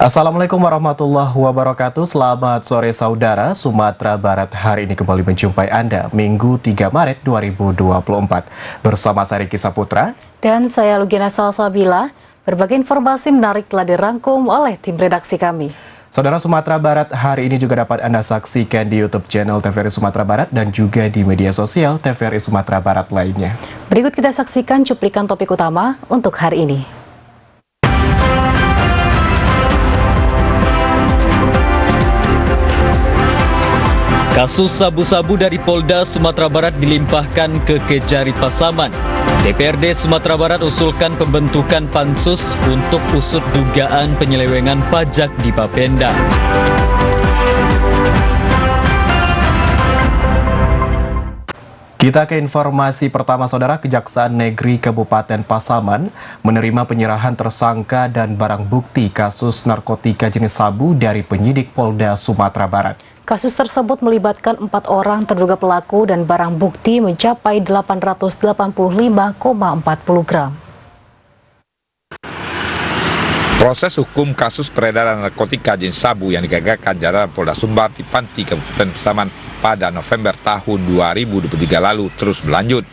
Assalamualaikum warahmatullahi wabarakatuh. Selamat sore saudara. Sumatera Barat hari ini kembali menjumpai Anda Minggu 3 Maret 2024. Bersama saya Riki Saputra. Dan saya Lugina Salsabila. Berbagai informasi menarik telah dirangkum oleh tim redaksi kami. Saudara, Sumatera Barat hari ini juga dapat Anda saksikan di YouTube channel TVRI Sumatera Barat dan juga di media sosial TVRI Sumatera Barat lainnya. Berikut kita saksikan cuplikan topik utama untuk hari ini. Kasus sabu-sabu dari Polda Sumatera Barat dilimpahkan ke Kejari Pasaman. DPRD Sumatera Barat usulkan pembentukan pansus untuk usut dugaan penyelewengan pajak di Bapenda. Kita ke informasi pertama, saudara. Kejaksaan Negeri Kabupaten Pasaman menerima penyerahan tersangka dan barang bukti kasus narkotika jenis sabu dari penyidik Polda Sumatera Barat. Kasus tersebut melibatkan 4 orang terduga pelaku dan barang bukti mencapai 885,40 gram. Proses hukum kasus peredaran narkotika jenis sabu yang digagalkan jajaran Polda Sumbar di Panti Kabupaten Pasaman pada November tahun 2023 lalu terus berlanjut.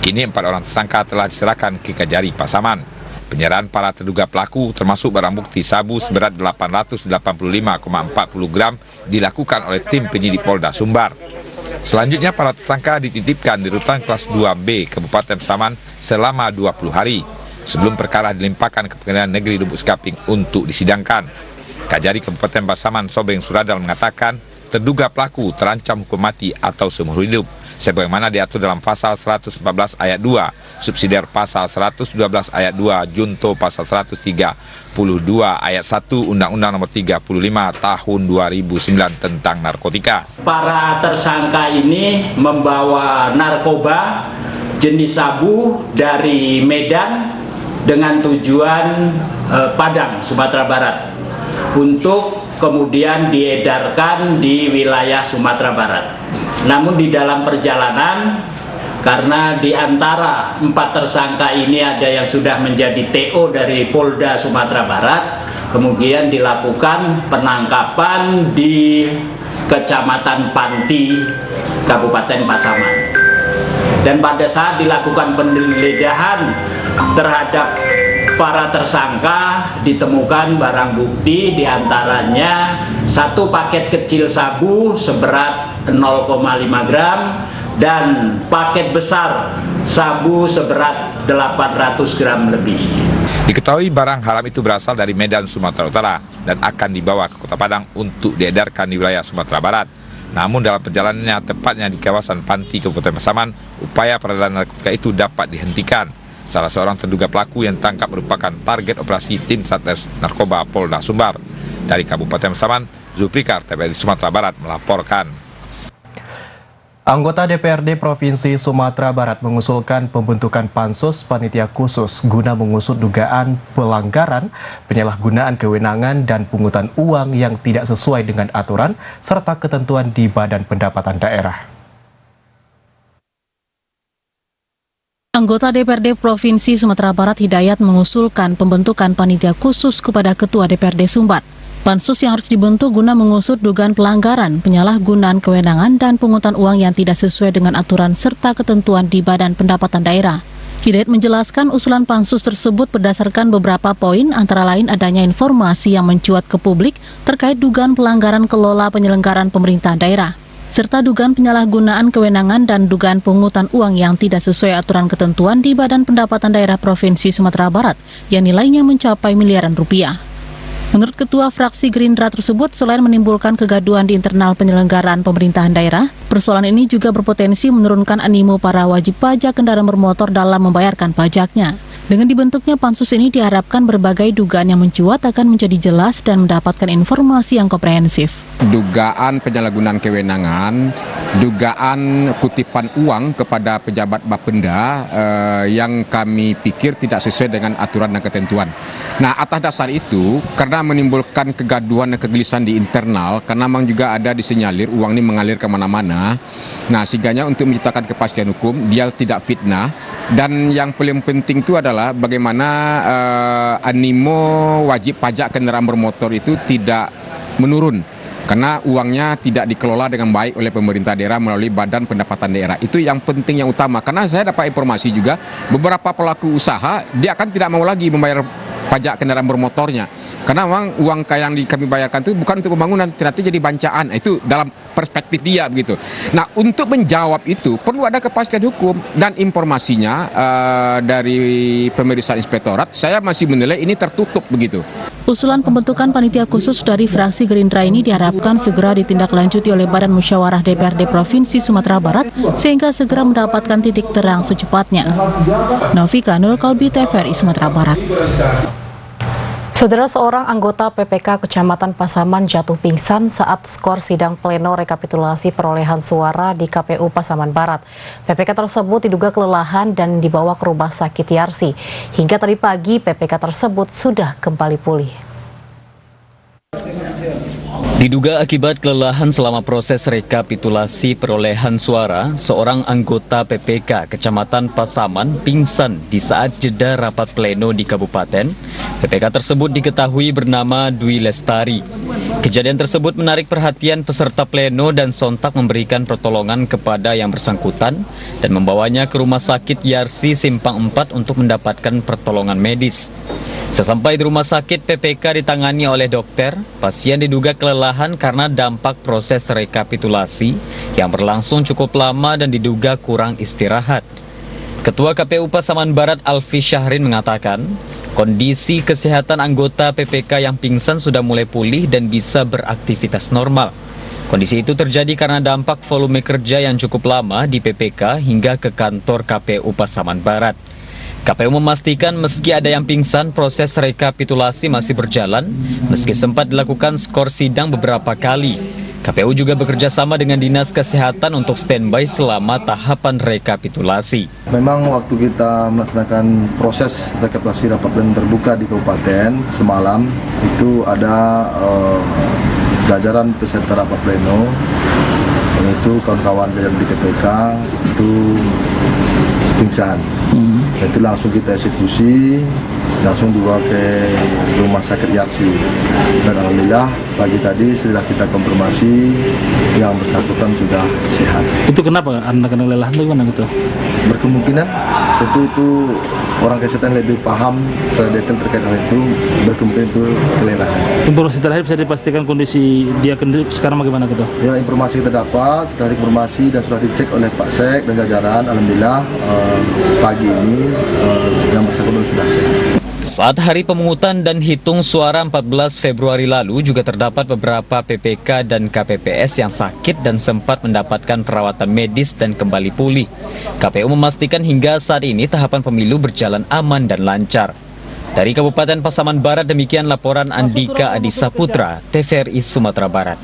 Kini 4 orang tersangka telah diserahkan ke Kejari Pasaman. Penyerahan para terduga pelaku termasuk barang bukti sabu seberat 885,40 gram dilakukan oleh tim penyidik Polda Sumbar. Selanjutnya para tersangka dititipkan di rutan kelas 2B Kabupaten Pasaman selama 20 hari sebelum perkara dilimpahkan ke Pengadilan Negeri Lubuk Sekaping untuk disidangkan. Kejari Kabupaten Pasaman Sobeng Suradal mengatakan terduga pelaku terancam hukum mati atau seumur hidup sebagaimana diatur dalam pasal 114 ayat 2, subsidiar pasal 112 ayat 2, junto pasal 132 ayat 1 Undang-Undang Nomor 35 Tahun 2009 tentang narkotika. Para tersangka ini membawa narkoba jenis sabu dari Medan dengan tujuan Padang, Sumatera Barat untuk kemudian diedarkan di wilayah Sumatera Barat. Namun di dalam perjalanan, karena di antara 4 tersangka ini ada yang sudah menjadi TO dari Polda Sumatera Barat, kemudian dilakukan penangkapan di Kecamatan Panti, Kabupaten Pasaman. Dan pada saat dilakukan penggeledahan terhadap para tersangka ditemukan barang bukti diantaranya 1 paket kecil sabu seberat 0,5 gram dan paket besar sabu seberat 800 gram lebih. Diketahui barang haram itu berasal dari Medan, Sumatera Utara dan akan dibawa ke Kota Padang untuk diedarkan di wilayah Sumatera Barat. Namun dalam perjalanannya tepatnya di kawasan Panti Kabupaten Pasaman, upaya peredaran narkotika itu dapat dihentikan. Salah seorang terduga pelaku yang ditangkap merupakan target operasi tim Satres Narkoba Polda Sumbar. Dari Kabupaten Pasaman, Zulfikar, TVRI Sumatera Barat melaporkan. Anggota DPRD Provinsi Sumatera Barat mengusulkan pembentukan pansus panitia khusus guna mengusut dugaan pelanggaran, penyalahgunaan kewenangan dan pungutan uang yang tidak sesuai dengan aturan serta ketentuan di Badan Pendapatan Daerah. Anggota DPRD Provinsi Sumatera Barat Hidayat mengusulkan pembentukan panitia khusus kepada Ketua DPRD Sumbar. Pansus yang harus dibentuk guna mengusut dugaan pelanggaran, penyalahgunaan kewenangan dan pungutan uang yang tidak sesuai dengan aturan serta ketentuan di Badan Pendapatan Daerah. Hidayat menjelaskan usulan pansus tersebut berdasarkan beberapa poin, antara lain adanya informasi yang mencuat ke publik terkait dugaan pelanggaran kelola penyelenggaraan pemerintahan daerah, serta dugaan penyalahgunaan kewenangan dan dugaan pungutan uang yang tidak sesuai aturan ketentuan di Badan Pendapatan Daerah Provinsi Sumatera Barat yang nilainya mencapai miliaran rupiah. Menurut Ketua Fraksi Gerindra tersebut, selain menimbulkan kegaduhan di internal penyelenggaraan pemerintahan daerah, persoalan ini juga berpotensi menurunkan animo para wajib pajak kendaraan bermotor dalam membayarkan pajaknya. Dengan dibentuknya pansus ini diharapkan berbagai dugaan yang mencuat akan menjadi jelas dan mendapatkan informasi yang komprehensif. dugaan penyalahgunaan kewenangan, dugaan kutipan uang kepada pejabat Bapenda yang kami pikir tidak sesuai dengan aturan dan ketentuan. Nah, atas dasar itu, karena menimbulkan kegaduhan dan kegelisahan di internal, karena memang juga ada disinyalir uang ini mengalir kemana-mana, nah sehingganya untuk menciptakan kepastian hukum, dia tidak fitnah, dan yang paling penting itu adalah bagaimana animo wajib pajak kendaraan bermotor itu tidak menurun. Karena uangnya tidak dikelola dengan baik oleh pemerintah daerah melalui Badan Pendapatan Daerah. Itu yang penting, yang utama. Karena saya dapat informasi juga, beberapa pelaku usaha, dia akan tidak mau lagi membayar pajak kendaraan bermotornya. Karena memang uang yang kami bayarkan itu bukan untuk pembangunan, ternyata jadi bancaan. Itu dalam perspektif dia begitu. Nah, untuk menjawab itu perlu ada kepastian hukum, dan informasinya dari pemeriksaan inspektorat, saya masih menilai ini tertutup begitu. Usulan pembentukan panitia khusus dari fraksi Gerindra ini diharapkan segera ditindaklanjuti oleh Badan Musyawarah DPRD Provinsi Sumatera Barat sehingga segera mendapatkan titik terang secepatnya. Novika Nurkolbi, TVRI Sumatera Barat. Saudara, seorang anggota PPK Kecamatan Pasaman jatuh pingsan saat skor sidang pleno rekapitulasi perolehan suara di KPU Pasaman Barat. PPK tersebut diduga kelelahan dan dibawa ke rumah sakit Yarsi. Hingga tadi pagi, PPK tersebut sudah kembali pulih. Diduga akibat kelelahan selama proses rekapitulasi perolehan suara, seorang anggota PPK Kecamatan Pasaman pingsan di saat jeda rapat pleno di kabupaten. PPK tersebut diketahui bernama Dwi Lestari. Kejadian tersebut menarik perhatian peserta pleno dan sontak memberikan pertolongan kepada yang bersangkutan dan membawanya ke rumah sakit Yarsi Simpang 4 untuk mendapatkan pertolongan medis. Sesampai di rumah sakit, PPK ditangani oleh dokter. Pasien diduga kelelahan karena dampak proses rekapitulasi yang berlangsung cukup lama dan diduga kurang istirahat. Ketua KPU Pasaman Barat Alfi Syahrin mengatakan, kondisi kesehatan anggota PPK yang pingsan sudah mulai pulih dan bisa beraktivitas normal. Kondisi itu terjadi karena dampak volume kerja yang cukup lama di PPK hingga ke kantor KPU Pasaman Barat. KPU memastikan meski ada yang pingsan, proses rekapitulasi masih berjalan, meski sempat dilakukan skor sidang beberapa kali. KPU juga bekerja sama dengan Dinas Kesehatan untuk standby selama tahapan rekapitulasi. Memang waktu kita melaksanakan proses rekapitulasi rapat pleno terbuka di kabupaten semalam, itu ada jajaran peserta rapat pleno, yaitu kawan-kawan jajaran di PPK itu pingsan. Itu langsung kita eksekusi, langsung dibawa ke rumah sakit Yarsi. Dan alhamdulillah pagi tadi setelah kita konfirmasi yang bersangkutan sudah sehat. Itu kenapa anak-anak kelelahan itu gimana gitu? Berkemungkinan tentu itu orang kesehatan lebih paham secara detail terkait hal itu, berkemungkinan itu kelelahan. Informasi terakhir bisa dipastikan kondisi dia sekarang bagaimana gitu? Ya, informasi kita dapat setelah informasi dan sudah dicek oleh Pak Sek dan jajaran, alhamdulillah pagi ini yang bersangkutan sudah sehat. Saat hari pemungutan dan hitung suara 14 Februari lalu juga terdapat beberapa PPK dan KPPS yang sakit dan sempat mendapatkan perawatan medis dan kembali pulih. KPU memastikan hingga saat ini tahapan pemilu berjalan aman dan lancar. Dari Kabupaten Pasaman Barat, demikian laporan Andika Adisa Putra, TVRI Sumatera Barat.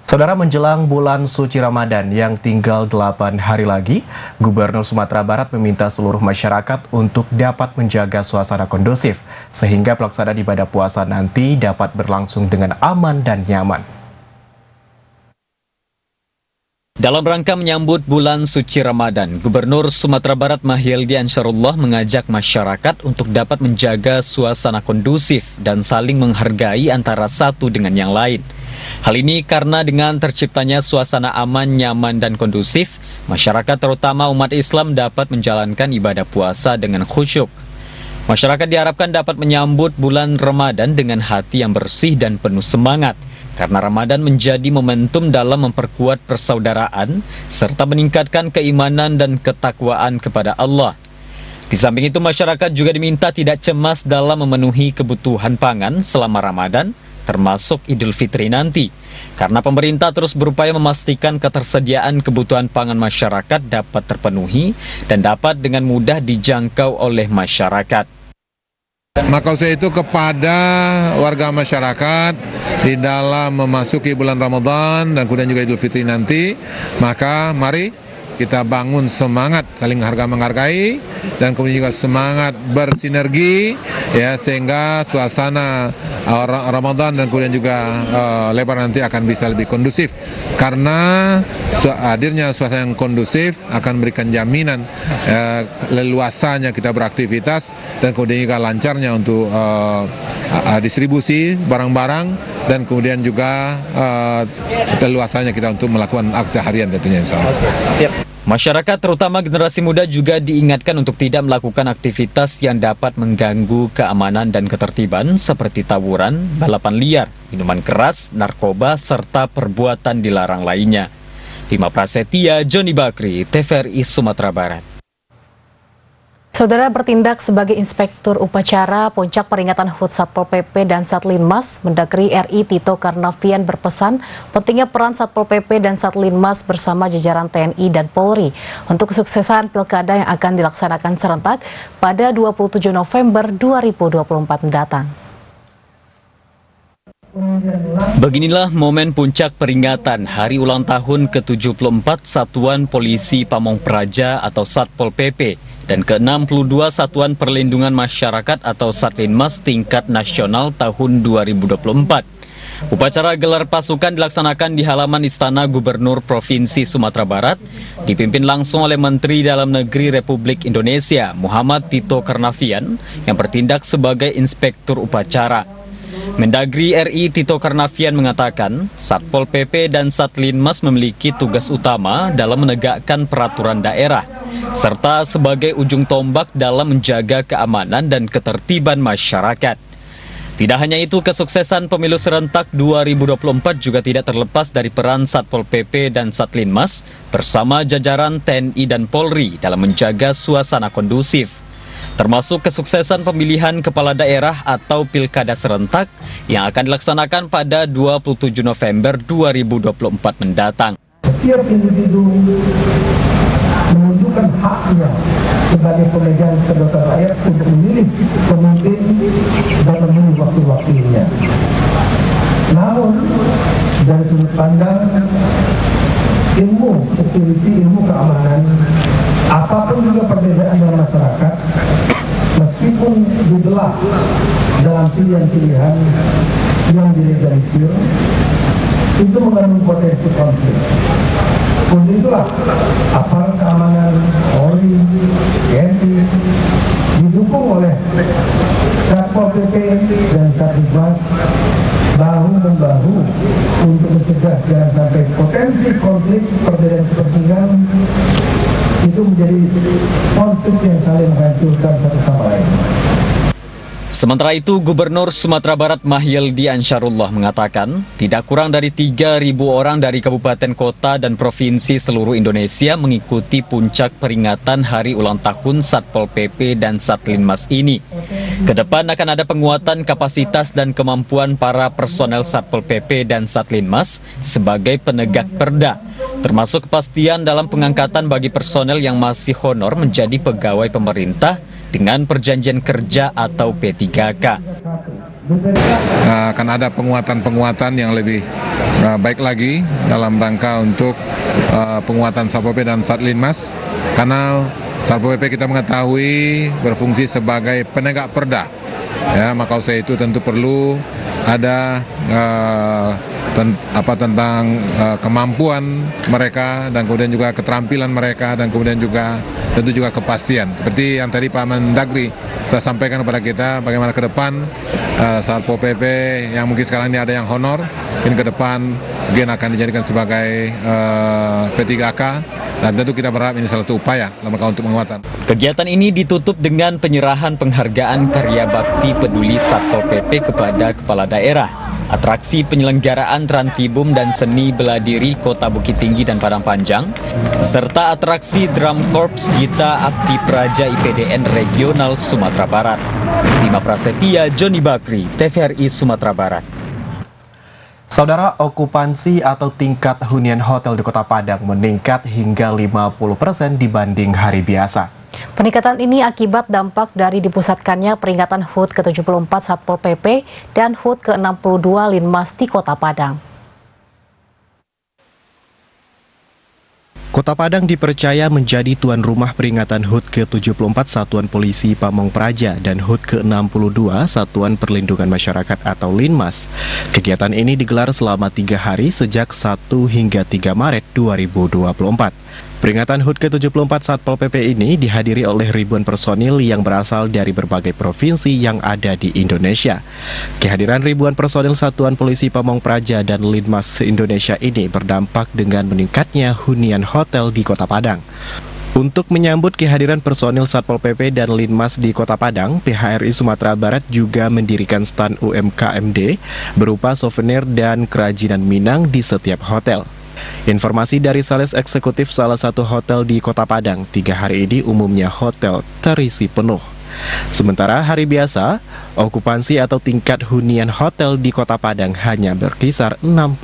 Saudara, menjelang bulan suci Ramadan yang tinggal 8 hari lagi, Gubernur Sumatera Barat meminta seluruh masyarakat untuk dapat menjaga suasana kondusif, sehingga pelaksanaan ibadah puasa nanti dapat berlangsung dengan aman dan nyaman. Dalam rangka menyambut bulan suci Ramadan, Gubernur Sumatera Barat Mahyildi Ansarullah mengajak masyarakat untuk dapat menjaga suasana kondusif dan saling menghargai antara satu dengan yang lain. Hal ini karena dengan terciptanya suasana aman, nyaman, dan kondusif, masyarakat terutama umat Islam dapat menjalankan ibadah puasa dengan khusyuk. Masyarakat diharapkan dapat menyambut bulan Ramadan dengan hati yang bersih dan penuh semangat, karena Ramadan menjadi momentum dalam memperkuat persaudaraan serta meningkatkan keimanan dan ketakwaan kepada Allah. Di samping itu, masyarakat juga diminta tidak cemas dalam memenuhi kebutuhan pangan selama Ramadan, termasuk Idul Fitri nanti, karena pemerintah terus berupaya memastikan ketersediaan kebutuhan pangan masyarakat dapat terpenuhi dan dapat dengan mudah dijangkau oleh masyarakat. Maka usaha itu kepada warga masyarakat di dalam memasuki bulan Ramadan dan kemudian juga Idul Fitri nanti, maka mari kita bangun semangat saling menghargai dan kemudian juga semangat bersinergi ya, sehingga suasana Ramadan dan kemudian juga Lebaran nanti akan bisa lebih kondusif, karena hadirnya suasana yang kondusif akan memberikan jaminan leluasanya kita beraktivitas dan kemudian juga lancarnya untuk distribusi barang-barang dan kemudian juga leluasanya kita untuk melakukan aktivitas harian tentunya, insya Allah. Masyarakat terutama generasi muda juga diingatkan untuk tidak melakukan aktivitas yang dapat mengganggu keamanan dan ketertiban seperti tawuran, balapan liar, minuman keras, narkoba, serta perbuatan dilarang lainnya. Bima Prasetya, Joni Bakri, TVRI Sumatera Barat. Saudara, bertindak sebagai inspektur upacara puncak peringatan HUT Satpol PP dan Satlinmas, Mendagri RI Tito Karnavian berpesan pentingnya peran Satpol PP dan Satlinmas bersama jajaran TNI dan Polri untuk kesuksesan pilkada yang akan dilaksanakan serentak pada 27 November 2024 mendatang. Beginilah momen puncak peringatan Hari Ulang Tahun ke-74 Satuan Polisi Pamong Praja atau Satpol PP dan ke-62 Satuan Perlindungan Masyarakat atau Satlinmas tingkat nasional tahun 2024. Upacara gelar pasukan dilaksanakan di halaman Istana Gubernur Provinsi Sumatera Barat, dipimpin langsung oleh Menteri Dalam Negeri Republik Indonesia, Muhammad Tito Karnavian, yang bertindak sebagai inspektur upacara. Mendagri RI Tito Karnavian mengatakan, Satpol PP dan Satlinmas memiliki tugas utama dalam menegakkan peraturan daerah, serta sebagai ujung tombak dalam menjaga keamanan dan ketertiban masyarakat. Tidak hanya itu, kesuksesan pemilu serentak 2024 juga tidak terlepas dari peran Satpol PP dan Satlinmas bersama jajaran TNI dan Polri dalam menjaga suasana kondusif, termasuk kesuksesan pemilihan kepala daerah atau pilkada serentak yang akan dilaksanakan pada 27 November 2024 mendatang. Setiap individu menunjukkan haknya sebagai pemegang kedaulatan rakyat untuk memilih pemimpin dan memilih waktu-waktunya. Namun, dari sudut pandang ilmu security, ilmu keamanan, apapun juga perbedaan dalam masyarakat, meskipun dibelah dalam pilihan-pilihan yang dilegalisir, itu mengandung potensi konflik. Untuk itulah aparat keamanan Polri, TNI didukung oleh Satpol PP dan Satlinmas bahu-membahu untuk mencegah jangan sampai potensi konflik perbedaan kepentingan itu menjadi konflik yang saling menghancurkan satu sama lain. Sementara itu, Gubernur Sumatera Barat Mahyildi Ansarullah mengatakan, tidak kurang dari 3.000 orang dari kabupaten kota dan provinsi seluruh Indonesia mengikuti puncak peringatan Hari Ulang Tahun Satpol PP dan Satlinmas ini. Kedepan akan ada penguatan kapasitas dan kemampuan para personel Satpol PP dan Satlinmas sebagai penegak perda, termasuk kepastian dalam pengangkatan bagi personel yang masih honor menjadi pegawai pemerintah dengan perjanjian kerja atau P3K. Akan ada penguatan-penguatan yang lebih baik lagi dalam rangka untuk penguatan Satpol PP dan Satlinmas, karena Satpol PP kita mengetahui berfungsi sebagai penegak perda. Ya, maka usaha itu tentu perlu ada tentang kemampuan mereka dan kemudian juga keterampilan mereka dan kemudian juga tentu juga kepastian. Seperti yang tadi Pak Mendagri telah sampaikan kepada kita, bagaimana ke depan Satpol PP yang mungkin sekarang ini ada yang honor, ini ke depan mungkin akan dijadikan sebagai P3K, dan tentu kita berharap ini salah satu upaya dalam rangka untuk penguatan. Kegiatan ini ditutup dengan penyerahan penghargaan karya bakti peduli Satpol PP kepada kepala daerah, atraksi penyelenggaraan Trantibum dan seni bela diri Kota Bukit Tinggi dan Padang Panjang, serta atraksi Drum Corps Gita Abdi Praja IPDN Regional Sumatera Barat. Bima Prasetya, Joni Bakri, TVRI Sumatera Barat. Saudara, okupansi atau tingkat hunian hotel di Kota Padang meningkat hingga 50% dibanding hari biasa. Peningkatan ini akibat dampak dari dipusatkannya peringatan HUT ke-74 Satpol PP dan HUT ke-62 Linmas di Kota Padang. Kota Padang dipercaya menjadi tuan rumah peringatan HUT ke-74 Satuan Polisi Pamong Praja dan HUT ke-62 Satuan Perlindungan Masyarakat atau Linmas. Kegiatan ini digelar selama 3 hari sejak 1 hingga 3 Maret 2024. Peringatan HUT ke-74 Satpol PP ini dihadiri oleh ribuan personil yang berasal dari berbagai provinsi yang ada di Indonesia. Kehadiran ribuan personil Satuan Polisi Pamong Praja dan Linmas Indonesia ini berdampak dengan meningkatnya hunian hotel di Kota Padang. Untuk menyambut kehadiran personil Satpol PP dan Linmas di Kota Padang, PHRI Sumatera Barat juga mendirikan stand UMKMD berupa souvenir dan kerajinan Minang di setiap hotel. Informasi dari sales eksekutif salah satu hotel di Kota Padang, 3 hari ini umumnya hotel terisi penuh. Sementara hari biasa, okupansi atau tingkat hunian hotel di Kota Padang hanya berkisar 6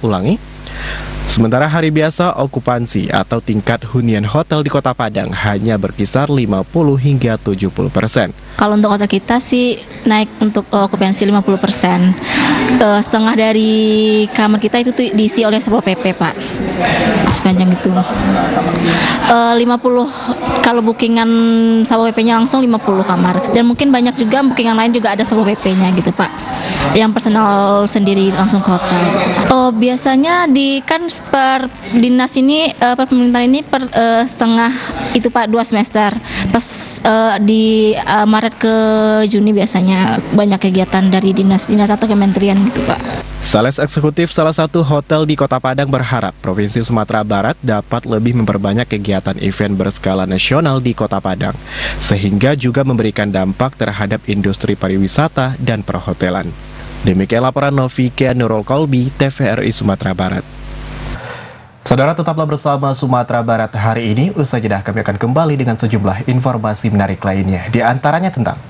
Sementara hari biasa, okupansi atau tingkat hunian hotel di Kota Padang hanya berkisar 50 hingga 70%. Kalau untuk hotel kita sih naik untuk okupansi 50%. Setengah dari kamar kita itu diisi oleh Satpol PP, Pak. Sepanjang itu. 50 kalau bookingan Satpol PP-nya langsung 50 kamar. Dan mungkin banyak juga bookingan lain juga ada Satpol PP-nya gitu, Pak. Yang personal sendiri langsung ke hotel. Biasanya per dinas ini, per pemerintahan ini per setengah itu Pak, 2 semester. Pas di Maret ke Juni biasanya banyak kegiatan dari dinas atau kementerian gitu Pak. Sales eksekutif salah satu hotel di Kota Padang berharap Provinsi Sumatera Barat dapat lebih memperbanyak kegiatan event berskala nasional di Kota Padang, sehingga juga memberikan dampak terhadap industri pariwisata dan perhotelan. Demikian laporan Novika Nurul Kolbi, TVRI Sumatera Barat. Saudara, tetaplah bersama Sumatera Barat hari ini. Usai jeda kami akan kembali dengan sejumlah informasi menarik lainnya. Di antaranya tentang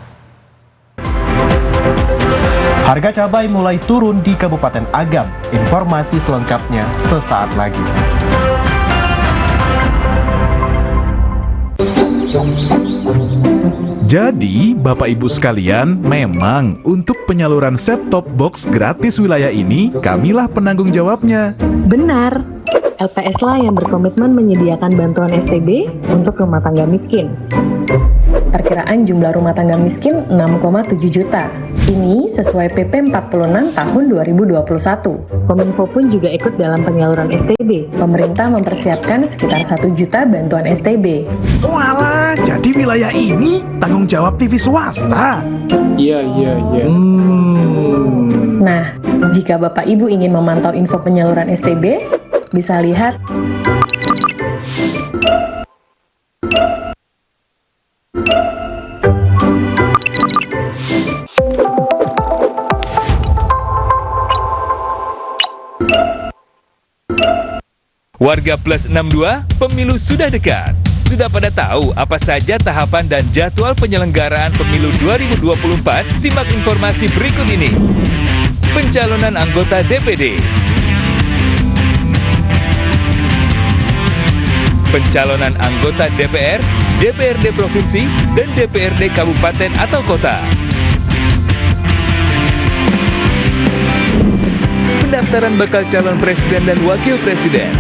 harga cabai mulai turun di Kabupaten Agam. Informasi selengkapnya sesaat lagi. Jadi, Bapak Ibu sekalian, memang untuk penyaluran set-top box gratis wilayah ini, kamilah penanggung jawabnya. Benar, LPS lah yang berkomitmen menyediakan bantuan STB untuk rumah tangga miskin. Perkiraan jumlah rumah tangga miskin 6,7 juta. Ini sesuai PP 46 tahun 2021. Kominfo pun juga ikut dalam penyaluran STB. Pemerintah mempersiapkan sekitar 1 juta bantuan STB. Walah, jadi wilayah ini tanggung jawab TV swasta? Iya. Nah, jika Bapak Ibu ingin memantau info penyaluran STB, bisa lihat Warga Plus 62, pemilu sudah dekat. Sudah pada tahu apa saja tahapan dan jadwal penyelenggaraan pemilu 2024? Simak informasi berikut ini. Pencalonan anggota DPD. Pencalonan anggota DPR, DPRD Provinsi, dan DPRD Kabupaten atau Kota. Pendaftaran bakal calon presiden dan wakil presiden.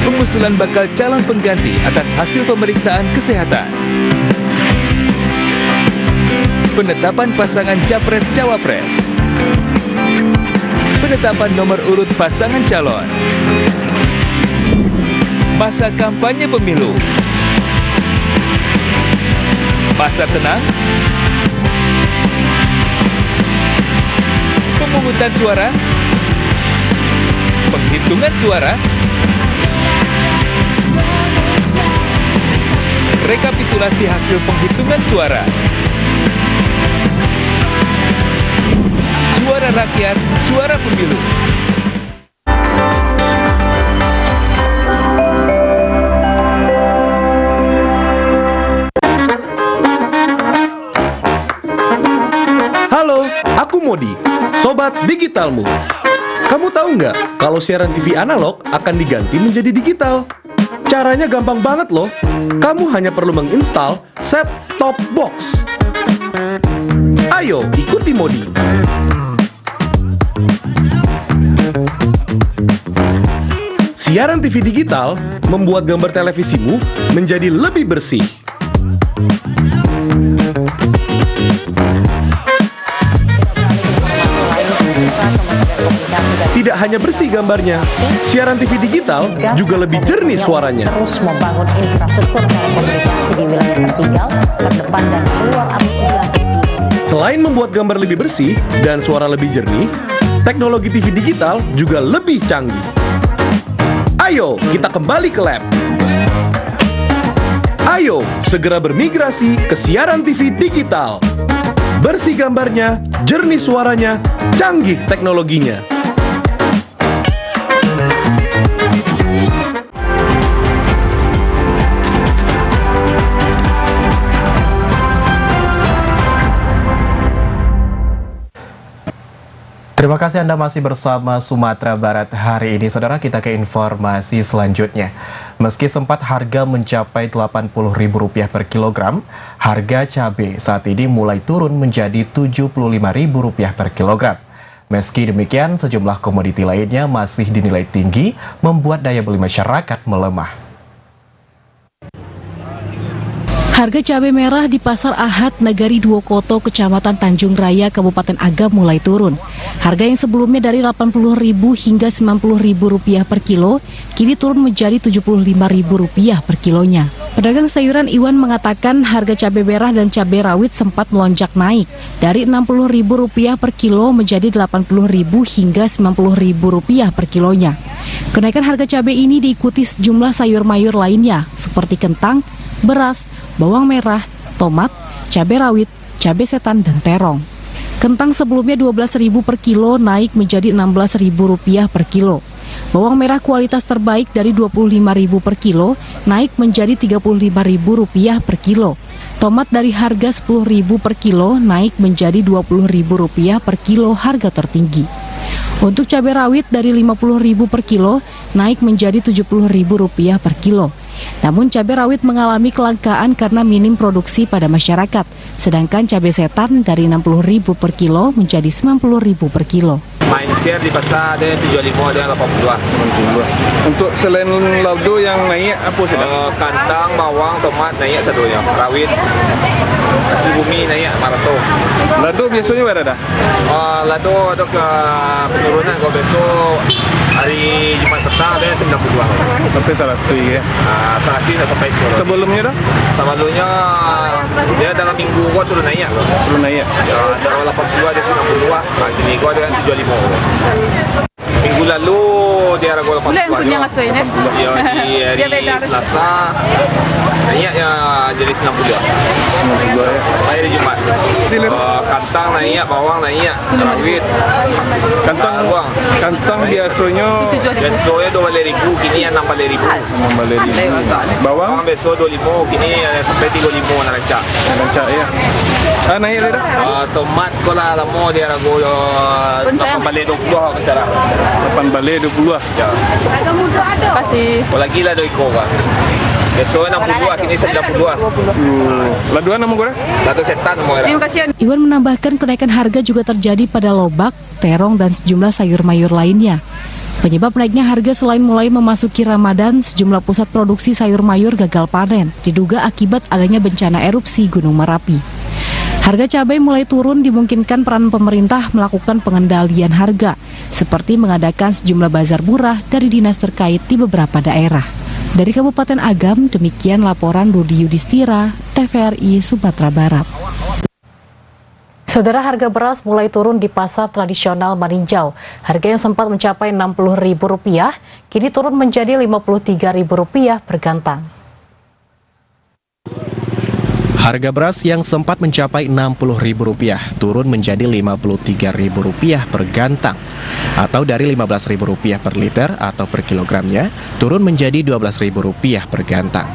Pengusulan bakal calon pengganti atas hasil pemeriksaan kesehatan. Penetapan pasangan Capres-Cawapres. Penetapan nomor urut pasangan calon. Masa kampanye pemilu. Masa tenang. Pemungutan suara. Penghitungan suara. Rekapitulasi hasil penghitungan suara. Suara rakyat, suara pemilu. Halo, aku Modi, Sobat Digitalmu. Kamu tahu nggak kalau siaran TV analog akan diganti menjadi digital? Caranya gampang banget loh. Kamu hanya perlu menginstal set-top box. Ayo ikuti Modi. Siaran TV digital membuat gambar televisimu menjadi lebih bersih. Tidak hanya bersih gambarnya, siaran TV digital juga lebih jernih suaranya. Terus membangun infrastruktur telekomunikasi di wilayah tertinggal, terdepan dan keluar aplikasi. Selain membuat gambar lebih bersih dan suara lebih jernih, teknologi TV digital juga lebih canggih. Ayo, kita kembali ke lab. Ayo, segera bermigrasi ke siaran TV digital. Bersih gambarnya, jernih suaranya, canggih teknologinya. Terima kasih Anda masih bersama Sumatera Barat hari ini. Saudara, kita ke informasi selanjutnya. Meski sempat harga mencapai Rp80.000 per kilogram, harga cabai saat ini mulai turun menjadi Rp75.000 per kilogram. Meski demikian, sejumlah komoditi lainnya masih dinilai tinggi, membuat daya beli masyarakat melemah. Harga cabai merah di Pasar Ahad Nagari Duokoto, Kecamatan Tanjung Raya, Kabupaten Agam mulai turun. Harga yang sebelumnya dari Rp80.000 hingga Rp90.000 per kilo, kini turun menjadi Rp75.000 per kilonya. Pedagang sayuran Iwan mengatakan harga cabai merah dan cabai rawit sempat melonjak naik dari Rp60.000 per kilo menjadi Rp80.000 hingga Rp90.000 per kilonya. Kenaikan harga cabai ini diikuti sejumlah sayur mayur lainnya seperti kentang, beras, bawang merah, tomat, cabai rawit, cabai setan, dan terong. Kentang sebelumnya Rp12.000 per kilo naik menjadi Rp16.000 per kilo. Bawang merah kualitas terbaik dari Rp25.000 per kilo naik menjadi Rp35.000 per kilo. Tomat dari harga Rp10.000 per kilo naik menjadi Rp20.000 per kilo harga tertinggi. Untuk cabai rawit dari Rp50.000 per kilo naik menjadi Rp70.000 per kilo. Namun cabai rawit mengalami kelangkaan karena minim produksi pada masyarakat, sedangkan cabai setan dari Rp60.000 per kilo menjadi Rp90.000 per kilo. Main share di pasar ada 75, ada 82. Untuk selain lado yang naik apa sih? Kantang, bawang, tomat naik satunya. Rawit, nasi bumi naik 400. Lado biasanya berapa dah? Lado ada ke penurunan kalau besok hari Jumat petang ada 92. Sampai 100 ya. Saat ini dah sampai 100. Sebelumnya dah? Sebelumnya dia dalam minggu gua turun naik. Turun naik. Ya, ada 82, ada 92. Ini gua ada 75. Minggu lalu dia harga 82. Ya, di hari Selasa naik ya jadi 92. 92 ya. Hari Jumat. Kantang naik, bawang naik, rawit. Kantang biasanya Rp2.000, kini Rp60.000. Bawang besok Rp25, kini sampai Rp35 narancak. Narancak ya. Naik dah. Tomat ko lah lama dia ragu 8 balik 20 cara. 8 balik 20 ya. Kasih. Lagi lah doi ko kan. Besok 62, kini 92. Laduan nama gue? Ladu setan mau era. Iwan menambahkan kenaikan harga juga terjadi pada lobak, terong, dan sejumlah sayur mayur lainnya. Penyebab naiknya harga selain mulai memasuki Ramadan, sejumlah pusat produksi sayur mayur gagal panen, diduga akibat adanya bencana erupsi Gunung Merapi. Harga cabai mulai turun dimungkinkan peran pemerintah melakukan pengendalian harga, seperti mengadakan sejumlah bazar murah dari dinas terkait di beberapa daerah. Dari Kabupaten Agam, demikian laporan Rudi Yudhistira, TVRI Sumatera Barat. Saudara, harga beras mulai turun di pasar tradisional Maninjau. Harga yang sempat mencapai Rp60.000, kini turun menjadi Rp53.000 per gantang. Harga beras yang sempat mencapai Rp60.000 turun menjadi Rp53.000 per gantang, atau dari Rp15.000 per liter atau per kilogramnya turun menjadi Rp12.000 per gantang.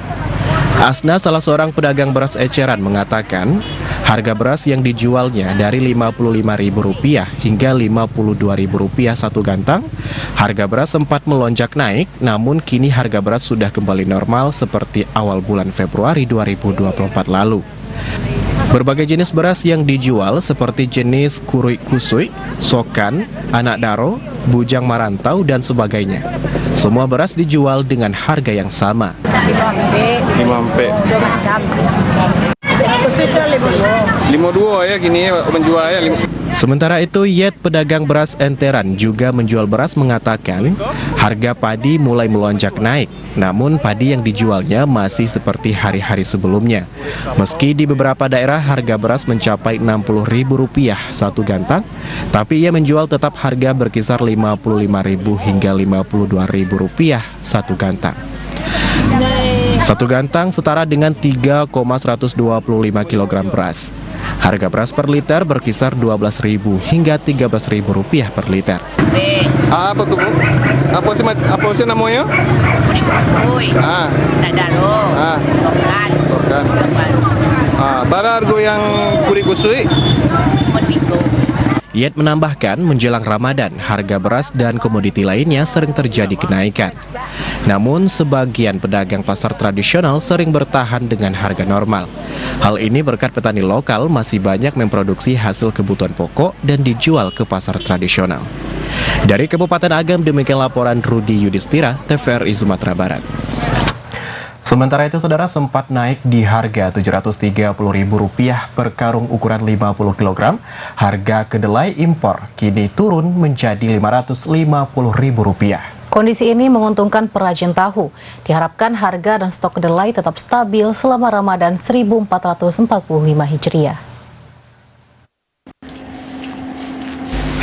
Asna, salah seorang pedagang beras eceran, mengatakan Harga beras yang dijualnya dari Rp55.000 hingga Rp52.000 satu gantang. Harga beras sempat melonjak naik, namun kini harga beras sudah kembali normal seperti awal bulan Februari 2024 lalu. Berbagai jenis beras yang dijual seperti jenis kurui kusui, sokan, anak daro, bujang marantau, dan sebagainya. Semua beras dijual dengan harga yang sama. 5 ampe. 52 ya gini menjual ya. Sementara itu, Yet pedagang beras enteran juga menjual beras mengatakan harga padi mulai melonjak naik, namun padi yang dijualnya masih seperti hari-hari sebelumnya. Meski di beberapa daerah harga beras mencapai Rp60.000 satu gantang, tapi ia menjual tetap harga berkisar Rp55.000 hingga Rp52.000 satu gantang. Satu gantang setara dengan 3,125 kg beras. Harga beras per liter berkisar Rp12.000 hingga Rp13.000 per liter. Apa tuh, Bu? Apa sih namanya? Sokan. Bara harga yang kuri kusui? Yet menambahkan menjelang Ramadan, harga beras dan komoditi lainnya sering terjadi kenaikan. Namun sebagian pedagang pasar tradisional sering bertahan dengan harga normal. Hal ini berkat petani lokal masih banyak memproduksi hasil kebutuhan pokok dan dijual ke pasar tradisional. Dari Kabupaten Agam, demikian laporan Rudi Yudhistira, TVRI Sumatera Barat. Sementara itu, saudara, sempat naik di harga Rp730.000 per karung ukuran 50 kg. Harga kedelai impor kini turun menjadi Rp550.000. Kondisi ini menguntungkan perajin tahu. Diharapkan harga dan stok kedelai tetap stabil selama Ramadan 1445 Hijriah.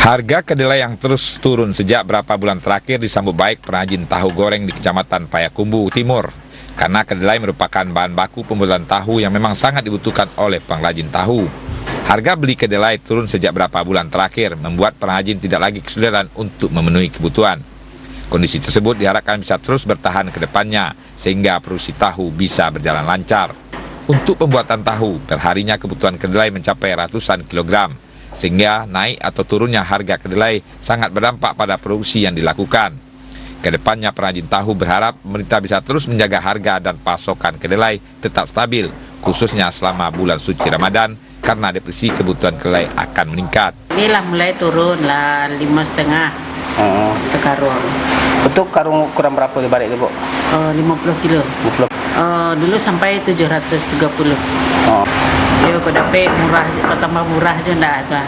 Harga kedelai yang terus turun sejak beberapa bulan terakhir disambut baik pengrajin tahu goreng di Kecamatan Payakumbuh Timur. Karena kedelai merupakan bahan baku pembuatan tahu yang memang sangat dibutuhkan oleh pengrajin tahu. Harga beli kedelai turun sejak beberapa bulan terakhir, membuat pengrajin tidak lagi kesulitan untuk memenuhi kebutuhan. Kondisi tersebut diharapkan bisa terus bertahan ke depannya, sehingga produksi tahu bisa berjalan lancar. Untuk pembuatan tahu, perharinya kebutuhan kedelai mencapai ratusan kilogram, sehingga naik atau turunnya harga kedelai sangat berdampak pada produksi yang dilakukan. Kedepannya pengrajin tahu berharap pemerintah bisa terus menjaga harga dan pasokan kedelai tetap stabil, khususnya selama bulan suci Ramadan, karena depresi kebutuhan kedelai akan meningkat. Inilah mulai turun lah 5,5 sekarung. Untuk karung ukuran berapa di balik itu, Bu? 50 kilo. 50. Dulu sampai 730. Ya kok dapat murah, tambah murah aja enggak ada.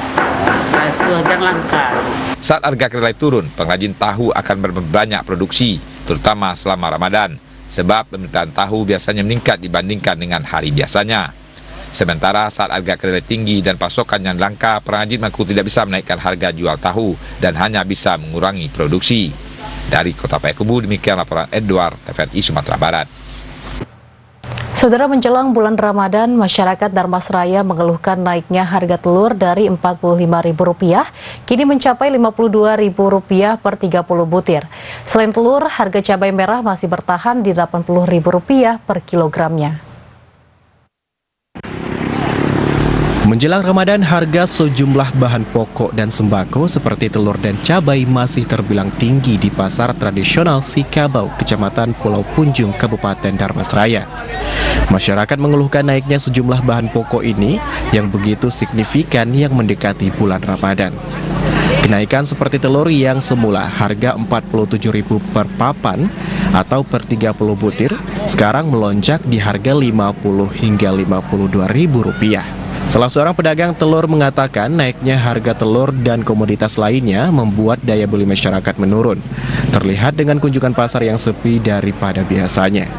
Basuh aja langka. Saat harga kedelai turun, pengrajin tahu akan berbanyak produksi, terutama selama Ramadan, sebab permintaan tahu biasanya meningkat dibandingkan dengan hari biasanya. Sementara saat harga kedelai tinggi dan pasokan yang langka, pengrajin mengaku tidak bisa menaikkan harga jual tahu dan hanya bisa mengurangi produksi. Dari Kota Payakumbuh, demikian laporan Edward, TVRI Sumatera Barat. Saudara, menjelang bulan Ramadan, masyarakat Darmasraya mengeluhkan naiknya harga telur dari Rp45.000 kini mencapai Rp52.000 per 30 butir. Selain telur, harga cabai merah masih bertahan di Rp80.000 per kilogramnya. Menjelang Ramadan, harga sejumlah bahan pokok dan sembako seperti telur dan cabai masih terbilang tinggi di pasar tradisional Sikabau, Kecamatan Pulau Punjung, Kabupaten Darmasraya. Masyarakat mengeluhkan naiknya sejumlah bahan pokok ini yang begitu signifikan yang mendekati bulan Ramadan. Kenaikan seperti telur yang semula harga Rp47.000 per papan atau per 30 butir, sekarang melonjak di harga Rp50 hingga Rp52.000. Salah seorang pedagang telur mengatakan naiknya harga telur dan komoditas lainnya membuat daya beli masyarakat menurun. Terlihat dengan kunjungan pasar yang sepi daripada biasanya.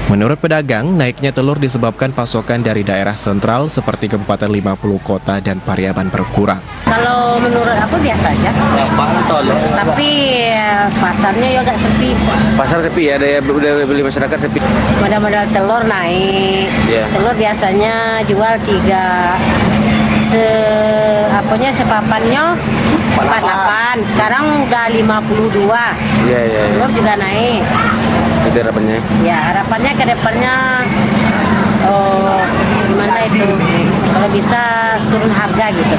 Menurut pedagang, naiknya telur disebabkan pasokan dari daerah sentral seperti Kabupaten 50 Kota dan Pariaman berkurang. Kalau menurut aku biasa aja. Tapi pasarnya ya agak sepi. Pasar sepi ya, daya beli masyarakat sepi. Modal-modal telur naik. Telur biasanya jual 3 sepapannya 48. Sekarang udah 52. Telur juga naik. Itu harapannya? Ya, harapannya ke depannya gimana itu. Kalau bisa turun harga gitu.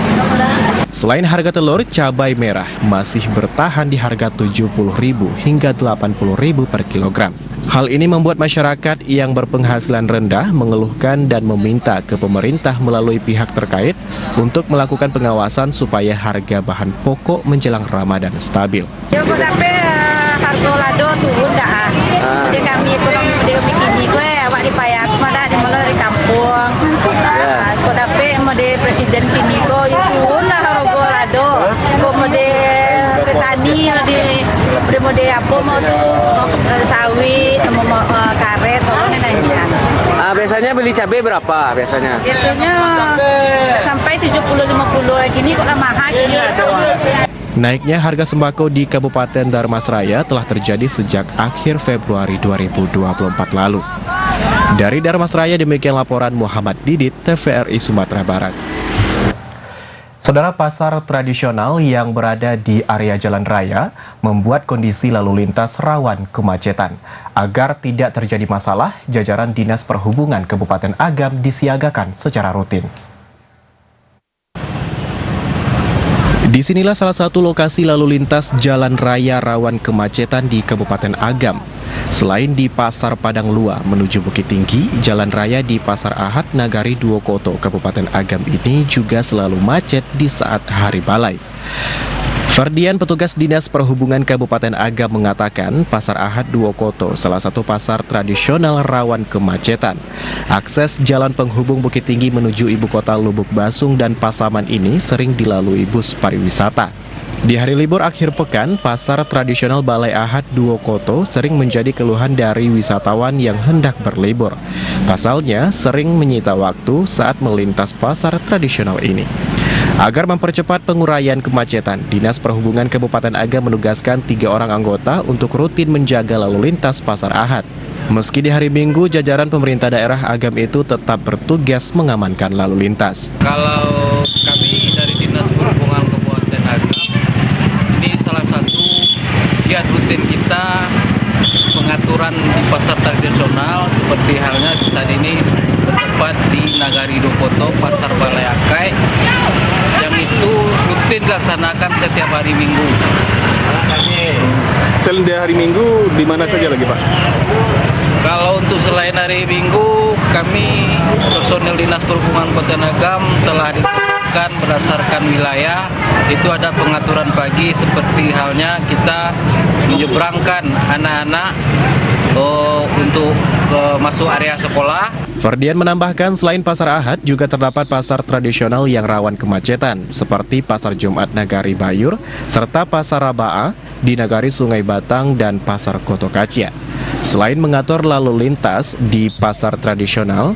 Selain harga telur, cabai merah masih bertahan di harga Rp70.000 hingga Rp80.000 per kilogram. Hal ini membuat masyarakat yang berpenghasilan rendah mengeluhkan dan meminta ke pemerintah melalui pihak terkait untuk melakukan pengawasan supaya harga bahan pokok menjelang Ramadan stabil. Ya kok sampai harga lado turun dah. Jadi kami ekonomi begini gue awak dipayah aku mana di mana di kampung. Kok dapat mode presiden kini kok turun lah harga lado. Kok mode petani mode apa mau tuh sawit mau karet mau nanya. Biasanya beli cabai berapa biasanya? Biasanya sampai 70-50 gini kok mahal gini lado. Naiknya harga sembako di Kabupaten Dharmasraya telah terjadi sejak akhir Februari 2024 lalu. Dari Dharmasraya demikian laporan Muhammad Didit, TVRI Sumatera Barat. Saudara, pasar tradisional yang berada di area jalan raya membuat kondisi lalu lintas rawan kemacetan. Agar tidak terjadi masalah, jajaran Dinas Perhubungan Kabupaten Agam disiagakan secara rutin. Disinilah salah satu lokasi lalu lintas jalan raya rawan kemacetan di Kabupaten Agam. Selain di Pasar Padang Lua menuju Bukit Tinggi, jalan raya di Pasar Ahad Nagari Duokoto, Kabupaten Agam ini juga selalu macet di saat hari balai. Ferdian, petugas Dinas Perhubungan Kabupaten Agam mengatakan Pasar Ahad Duokoto salah satu pasar tradisional rawan kemacetan. Akses jalan penghubung Bukit Tinggi menuju ibu kota Lubuk Basung dan Pasaman ini sering dilalui bus pariwisata. Di hari libur akhir pekan, pasar tradisional Balai Ahad Duokoto sering menjadi keluhan dari wisatawan yang hendak berlibur. Pasalnya, sering menyita waktu saat melintas pasar tradisional ini. Agar mempercepat penguraian kemacetan, Dinas Perhubungan Kabupaten Agam menugaskan 3 orang anggota untuk rutin menjaga lalu lintas Pasar Ahad. Meski di hari Minggu, jajaran pemerintah daerah Agam itu tetap bertugas mengamankan lalu lintas. Kalau kami dari Dinas Perhubungan Kabupaten Agam, ini salah satu giat rutin kita pengaturan di pasar tradisional seperti halnya saat ini bertempat di Nagari Duokoto, Pasar Balai Akai, yang itu rutin dilaksanakan setiap hari Minggu. Selain di hari Minggu, di mana saja lagi Pak? Kalau untuk selain hari Minggu, kami personil Dinas Perhubungan Kabupaten Agam telah ditetapkan berdasarkan wilayah. Itu ada pengaturan pagi seperti halnya kita menyeberangkan anak-anak untuk masuk area sekolah. Ferdian menambahkan selain Pasar Ahad juga terdapat pasar tradisional yang rawan kemacetan seperti Pasar Jumat Nagari Bayur serta Pasar Rabaa di Nagari Sungai Batang dan Pasar Koto Kacia. Selain mengatur lalu lintas di pasar tradisional,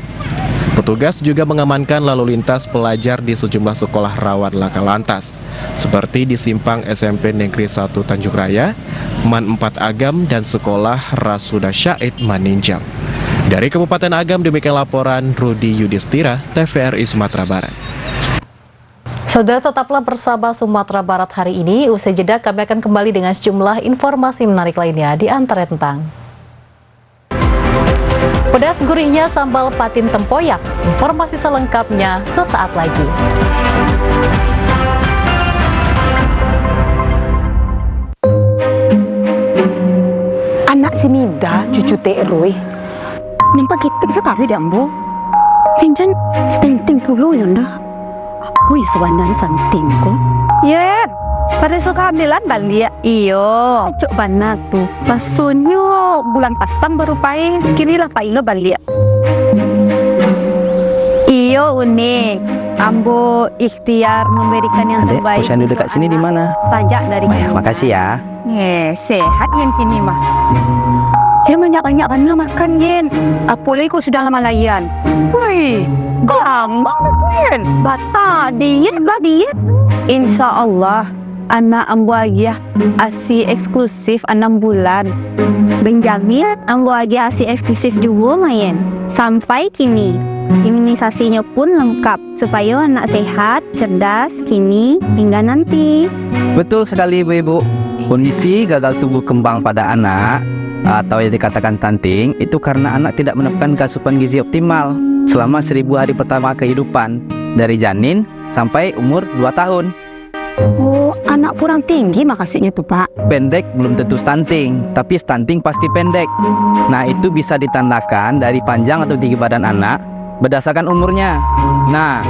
petugas juga mengamankan lalu lintas pelajar di sejumlah sekolah rawan laka lantas seperti di Simpang SMP Negeri 1 Tanjung Raya, MAN 4 Agam dan Sekolah Rasuda Syahid Maninjau. Dari Kabupaten Agam demikian laporan Rudi Yudhistira, TVRI Sumatera Barat. Saudara, tetaplah bersama Sumatera Barat hari ini. Usai jeda kami akan kembali dengan sejumlah informasi menarik lainnya di antara tentang pedas gurihnya sambal patin tempoyak. Informasi selengkapnya sesaat lagi. Anak si Mida, cucu Teh Roy. Nampak kita sekali dah, Ambo. Cincin stinting dulu ya dah. Wih, sebenarnya santing kok. Ya, pada suka ambilan balik. Iyo, cok banat tuh. Pasunyo bulan pastam baru pai. Kini lah pai lo balik. iyo unik. Ambo ikhtiar memberikan yang terbaik. Posyandu dekat sini di mana? Sajak dari kami. Makasih ya. Sehat yang kini mah. Dia banyak-banyak karena makan Yen. Apalagi kau sudah lama layan. Wih, gampang Yen. Bata diet lah diet. Insya Allah anak ambo aja asi eksklusif 6 bulan. Benjamin ambo aja asi eksklusif juga main. Sampai kini imunisasinya pun lengkap supaya anak sehat, cerdas kini hingga nanti. Betul sekali Ibu. Kondisi gagal tumbuh kembang pada anak atau yang dikatakan stunting itu karena anak tidak mendapatkan asupan gizi optimal. selama 1000 hari pertama kehidupan, dari janin sampai umur 2 tahun. Oh, anak kurang tinggi makasihnya tuh Pak. Pendek belum tentu stunting, tapi stunting pasti pendek. Nah, itu bisa ditandakan dari panjang atau tinggi badan anak berdasarkan umurnya. Nah,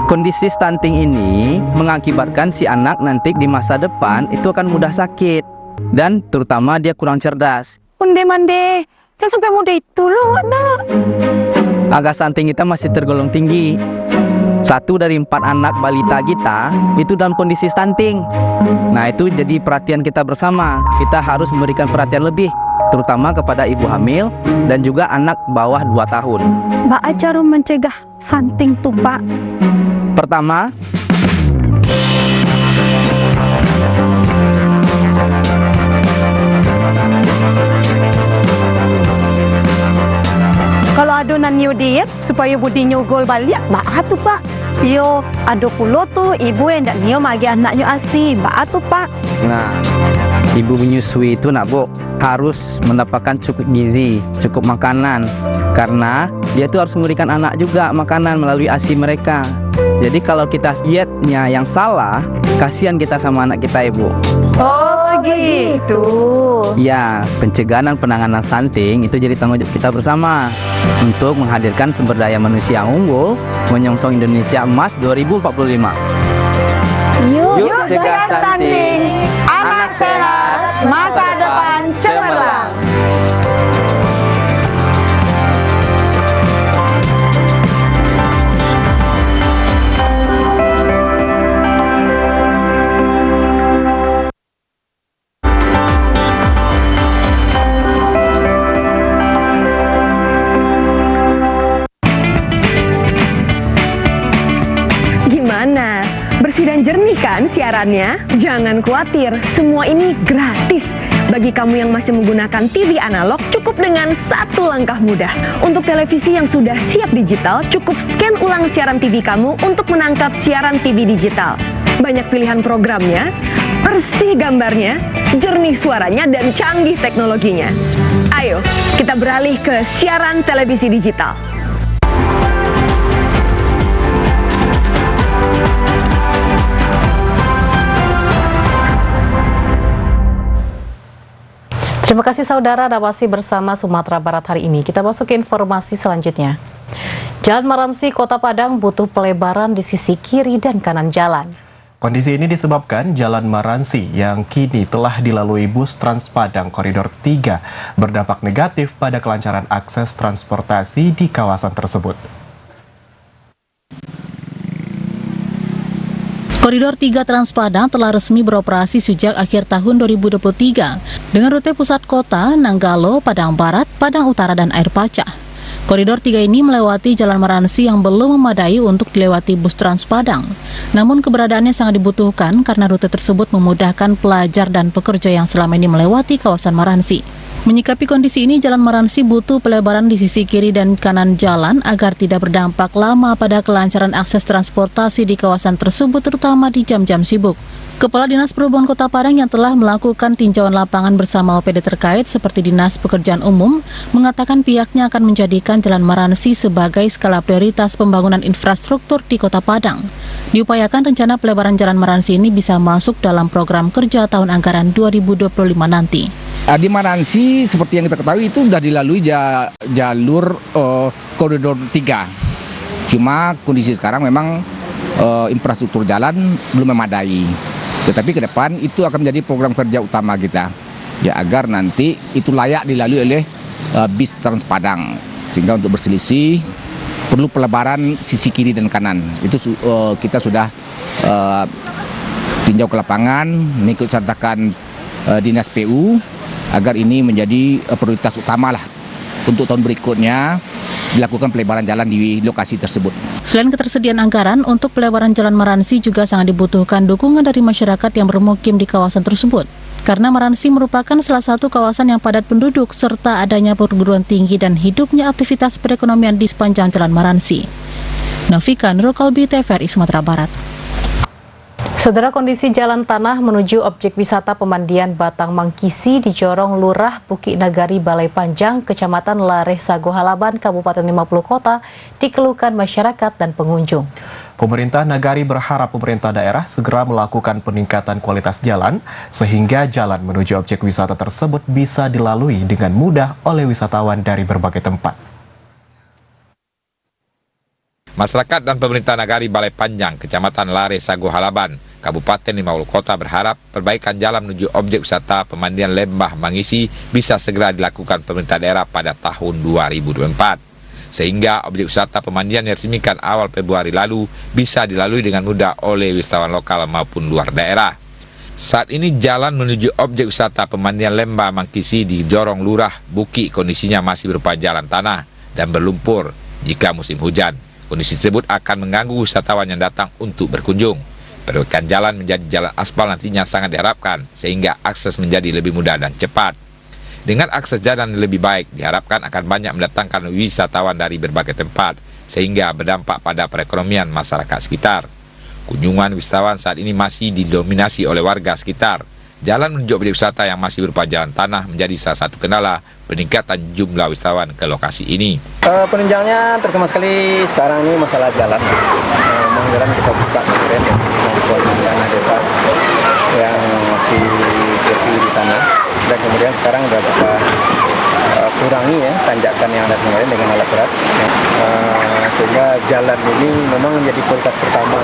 kondisi stunting ini mengakibatkan si anak nanti di masa depan itu akan mudah sakit. Dan terutama dia kurang cerdas. Mande, jangan sampai muda itu loh anak. Angka stunting kita masih tergolong tinggi. 1 dari 4 anak balita kita itu dalam kondisi stunting. Nah, itu jadi perhatian kita bersama. Kita harus memberikan perhatian lebih, terutama kepada ibu hamil dan juga anak bawah 2 tahun. Mbak cara mencegah stunting tuh Pak. Pertama, kalau adonan new diet supaya budinya gol balik, mbak tuh Pak. Yo, ado pulo tuh ibu yang ndak nio magi anaknya asi, mbak tuh Pak. nah, ibu menyusui itu nak Bu harus mendapatkan cukup gizi, cukup makanan, karena dia tuh harus memberikan anak juga makanan melalui ASI mereka. Jadi kalau kita dietnya yang salah, kasihan kita sama anak kita Ibu. Oh gitu. Ya, pencegahan dan penanganan stunting itu jadi tanggung jawab kita bersama untuk menghadirkan sumber daya manusia yang unggul, menyongsong Indonesia Emas 2045. Yuk cegah stunting, anak sehat, masa depan cemerlang. Gimana? Bersih dan jernih kan siarannya? Jangan khawatir, semua ini gratis. Bagi kamu yang masih menggunakan TV analog, cukup dengan satu langkah mudah. Untuk televisi yang sudah siap digital, cukup scan ulang siaran TV kamu untuk menangkap siaran TV digital. Banyak pilihan programnya, bersih gambarnya, jernih suaranya, dan canggih teknologinya. Ayo, kita beralih ke siaran televisi digital. Terima kasih saudara, Anda masih bersama Sumatera Barat hari ini. Kita masuk ke informasi selanjutnya. Jalan Maransi, Kota Padang butuh pelebaran di sisi kiri dan kanan jalan. Kondisi ini disebabkan Jalan Maransi yang kini telah dilalui bus Trans Padang Koridor 3 berdampak negatif pada kelancaran akses transportasi di kawasan tersebut. Koridor 3 Trans Padang telah resmi beroperasi sejak akhir tahun 2023 dengan rute pusat kota, Nanggalo, Padang Barat, Padang Utara, dan Air Pacah. Koridor 3 ini melewati Jalan Maransi yang belum memadai untuk dilewati bus Trans Padang. Namun keberadaannya sangat dibutuhkan karena rute tersebut memudahkan pelajar dan pekerja yang selama ini melewati kawasan Maransi. Menyikapi kondisi ini, Jalan Maransi butuh pelebaran di sisi kiri dan kanan jalan agar tidak berdampak lama pada kelancaran akses transportasi di kawasan tersebut, terutama di jam-jam sibuk. Kepala Dinas Perhubungan Kota Padang yang telah melakukan tinjauan lapangan bersama OPD terkait seperti Dinas Pekerjaan Umum mengatakan pihaknya akan menjadikan Jalan Maransi sebagai skala prioritas pembangunan infrastruktur di Kota Padang. Diupayakan rencana pelebaran Jalan Maransi ini bisa masuk dalam program kerja tahun anggaran 2025 nanti. Di Maransi seperti yang kita ketahui itu sudah dilalui jalur koridor 3. Cuma kondisi sekarang memang infrastruktur jalan belum memadai. Tetapi ke depan itu akan menjadi program kerja utama kita. Ya agar nanti itu layak dilalui oleh bis Trans Padang. Sehingga untuk berselisih perlu pelebaran sisi kiri dan kanan. Itu kita sudah tinjau ke lapangan, mengikut sertakan Dinas PU agar ini menjadi prioritas utama lah untuk tahun berikutnya dilakukan pelebaran jalan di lokasi tersebut. Selain ketersediaan anggaran, untuk pelebaran Jalan Maransi juga sangat dibutuhkan dukungan dari masyarakat yang bermukim di kawasan tersebut. Karena Maransi merupakan salah satu kawasan yang padat penduduk serta adanya perguruan tinggi dan hidupnya aktivitas perekonomian di sepanjang Jalan Maransi. Novika Nurul Kalbi, TVRI Sumatera Barat. Saudara, kondisi jalan tanah menuju objek wisata pemandian Batang Mangkisi di Jorong Lurah Bukit Nagari Balai Panjang, Kecamatan Lareh Sago Halaban, Kabupaten 50 Kota dikeluhkan masyarakat dan pengunjung. Pemerintah Nagari berharap pemerintah daerah segera melakukan peningkatan kualitas jalan sehingga jalan menuju objek wisata tersebut bisa dilalui dengan mudah oleh wisatawan dari berbagai tempat. Masyarakat dan pemerintah Nagari Balai Panjang, Kecamatan Lareh Sago Halaban, Kabupaten 50 Kota berharap perbaikan jalan menuju objek wisata pemandian Lembah Mangisi bisa segera dilakukan pemerintah daerah pada tahun 2024. Sehingga objek wisata pemandian yang diresmikan awal Februari lalu bisa dilalui dengan mudah oleh wisatawan lokal maupun luar daerah. Saat ini jalan menuju objek wisata pemandian Lembah Mangkisi di Jorong Lurah Buki kondisinya masih berupa jalan tanah dan berlumpur jika musim hujan. Kondisi tersebut akan mengganggu wisatawan yang datang untuk berkunjung. Perbaikan jalan menjadi jalan aspal nantinya sangat diharapkan sehingga akses menjadi lebih mudah dan cepat. Dengan akses jalan lebih baik, diharapkan akan banyak mendatangkan wisatawan dari berbagai tempat sehingga berdampak pada perekonomian masyarakat sekitar. Kunjungan wisatawan saat ini masih didominasi oleh warga sekitar. Jalan menuju objek wisata yang masih berupa jalan tanah menjadi salah satu kendala peningkatan jumlah wisatawan ke lokasi ini. Penunjangnya terutama sekali sekarang ini masalah jalan. Jalan kita buka kemarin ya, maupun anak desa yang masih di tanah. Dan kemudian sekarang sudah kita kurangi ya tanjakan yang ada kemarin dengan alat berat. Sehingga jalan ini memang menjadi prioritas pertama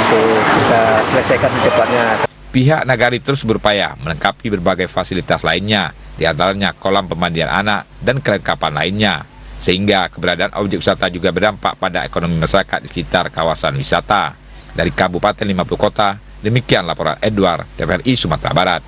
untuk kita selesaikan secepatnya. Pihak Nagari terus berupaya melengkapi berbagai fasilitas lainnya, di antaranya kolam pemandian anak dan kelengkapan lainnya, sehingga keberadaan objek wisata juga berdampak pada ekonomi masyarakat di sekitar kawasan wisata. Dari Kabupaten 50 Kota, demikian laporan Edward, TVRI Sumatera Barat.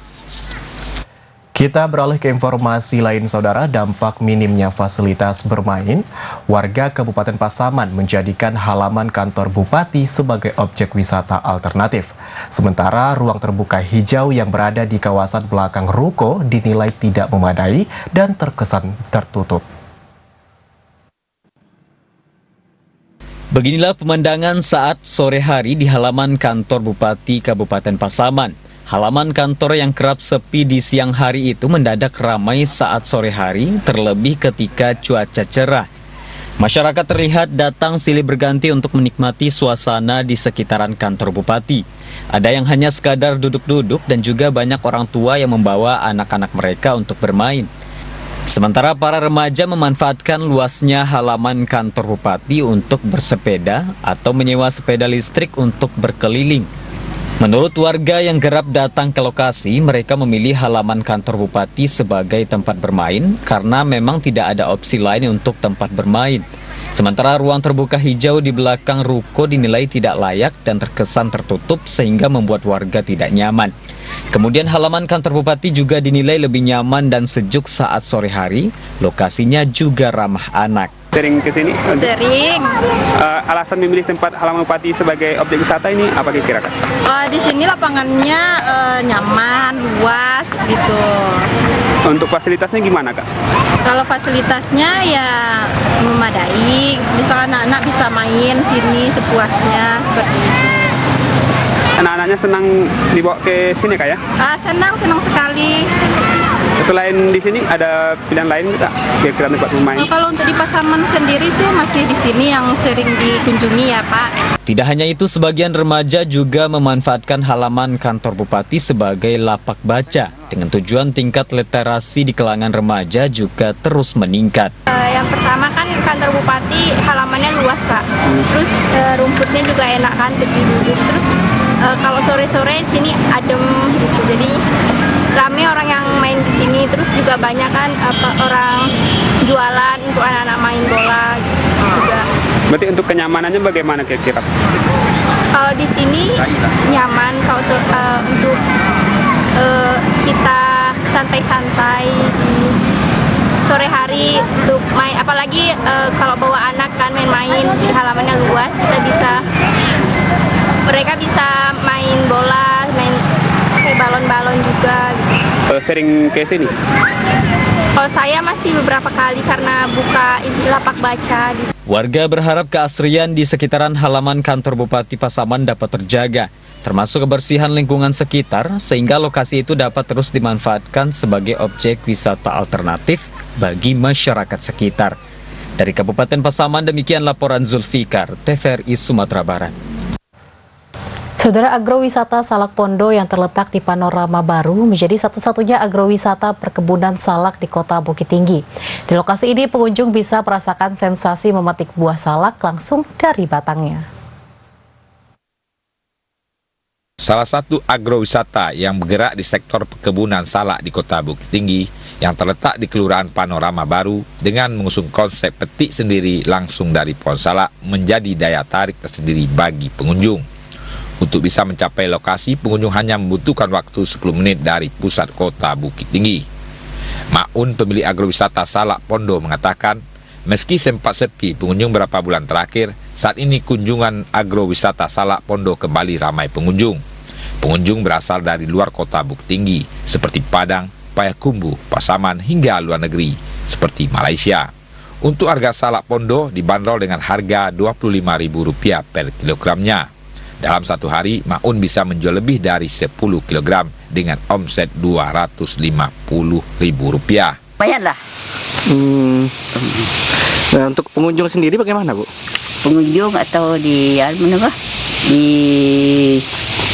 Kita beralih ke informasi lain, saudara. Dampak minimnya fasilitas bermain, warga Kabupaten Pasaman menjadikan halaman kantor Bupati sebagai objek wisata alternatif. Sementara ruang terbuka hijau yang berada di kawasan belakang ruko dinilai tidak memadai dan terkesan tertutup. Beginilah pemandangan saat sore hari di halaman kantor Bupati Kabupaten Pasaman. Halaman kantor yang kerap sepi di siang hari itu mendadak ramai saat sore hari, terlebih ketika cuaca cerah. Masyarakat terlihat datang silih berganti untuk menikmati suasana di sekitaran kantor Bupati. Ada yang hanya sekadar duduk-duduk dan juga banyak orang tua yang membawa anak-anak mereka untuk bermain. Sementara para remaja memanfaatkan luasnya halaman kantor Bupati untuk bersepeda atau menyewa sepeda listrik untuk berkeliling. Menurut warga yang kerap datang ke lokasi, mereka memilih halaman kantor Bupati sebagai tempat bermain karena memang tidak ada opsi lain untuk tempat bermain. Sementara ruang terbuka hijau di belakang ruko dinilai tidak layak dan terkesan tertutup sehingga membuat warga tidak nyaman. Kemudian halaman kantor Bupati juga dinilai lebih nyaman dan sejuk saat sore hari. Lokasinya juga ramah anak. Sering ke sini? Sering. Alasan memilih tempat halaman Bupati sebagai objek wisata ini apa kira-kira? Di sini lapangannya nyaman, luas gitu. Untuk fasilitasnya gimana, Kak? Kalau fasilitasnya ya memadai, misalnya anak-anak bisa main sini sepuasnya seperti itu. Anak-anaknya senang dibawa ke sini, Kak ya? Senang sekali. Selain di sini ada pilihan lain nggak kira-kira tempat bermain? Kalau untuk di Pasaman sendiri sih masih di sini yang sering dikunjungi ya Pak. Tidak hanya itu, sebagian remaja juga memanfaatkan halaman kantor Bupati sebagai lapak baca dengan tujuan tingkat literasi di kalangan remaja juga terus meningkat. Yang pertama kan kantor Bupati halamannya luas Pak, terus rumputnya juga enak kan untuk duduk, terus kalau sore-sore sini adem gitu, jadi rame orang yang main di sini, terus juga banyak kan orang jualan untuk anak-anak main bola gitu juga. Berarti untuk kenyamanannya bagaimana kira-kira? Kalau di sini nyaman, kalau untuk kita santai-santai di sore hari untuk main, apalagi kalau bawa anak kan main-main di halamannya luas, mereka bisa main bola, main pakai balon-balon juga gitu. Sering ke sini? Kalau saya masih beberapa kali karena buka lapak baca. Warga berharap keasrian di sekitaran halaman kantor Bupati Pasaman dapat terjaga, termasuk kebersihan lingkungan sekitar, sehingga lokasi itu dapat terus dimanfaatkan sebagai objek wisata alternatif bagi masyarakat sekitar. Dari Kabupaten Pasaman, demikian laporan Zulfikar, TVRI Sumatera Barat. Saudara, agrowisata Salak Pondo yang terletak di Panorama Baru menjadi satu-satunya agrowisata perkebunan salak di Kota Bukit Tinggi. Di lokasi ini pengunjung bisa merasakan sensasi memetik buah salak langsung dari batangnya. Salah satu agrowisata yang bergerak di sektor perkebunan salak di Kota Bukit Tinggi yang terletak di Kelurahan Panorama Baru dengan mengusung konsep petik sendiri langsung dari pohon salak menjadi daya tarik tersendiri bagi pengunjung. Untuk bisa mencapai lokasi, pengunjung hanya membutuhkan waktu 10 menit dari pusat Kota Bukit Tinggi. Maun, pemilik agrowisata Salak Pondo, mengatakan, meski sempat sepi pengunjung beberapa bulan terakhir, saat ini kunjungan agrowisata Salak Pondo kembali ramai pengunjung. Pengunjung berasal dari luar Kota Bukit Tinggi, seperti Padang, Payakumbuh, Pasaman, hingga luar negeri, seperti Malaysia. Untuk harga Salak Pondo dibanderol dengan harga Rp25.000 per kilogramnya. Dalam satu hari, Maun bisa menjual lebih dari 10 kg dengan omset Rp250.000. Bayarlah. Nah, untuk pengunjung sendiri bagaimana, Bu? Pengunjung atau di mana bah? Di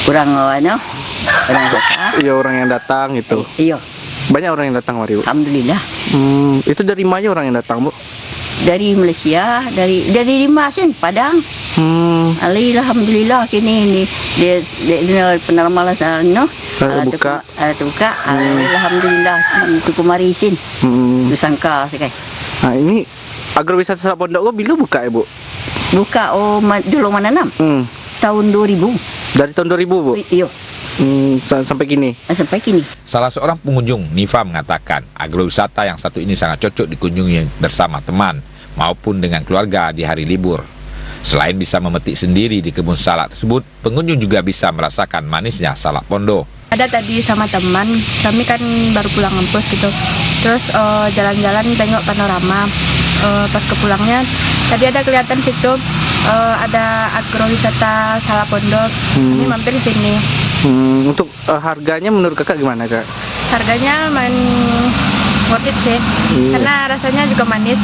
orang mana? Orang Iya, orang yang datang itu. Iya. Banyak orang yang datang, Mari, Bu. Alhamdulillah. Itu dari mana orang yang datang, Bu? Dari Malaysia, dari Limasin, Padang. Alhamdulillah kini dia pernah malas no. Buka. Alhamdulillah itu kemarisin. Disangka sekali. Nah, ini agrowisata Salak Pondo bila buka ya, Bu? Buka dulu mana nam? Tahun 2000. Dari tahun 2000, Bu? Iya. Sampai kini? Sampai kini. Salah seorang pengunjung, Nifa, mengatakan agrowisata yang satu ini sangat cocok dikunjungi bersama teman maupun dengan keluarga di hari libur. Selain bisa memetik sendiri di kebun salak tersebut, pengunjung juga bisa merasakan manisnya Salak Pondo. Ada tadi sama teman, kami kan baru pulang kampus gitu. Terus jalan-jalan tengok panorama. Pas ke pulangnya, tadi ada kelihatan situ ada agrowisata Salak Pondo. Kami mampir di sini. Untuk harganya menurut kakak gimana, Kak? Harganya worth it sih, karena rasanya juga manis.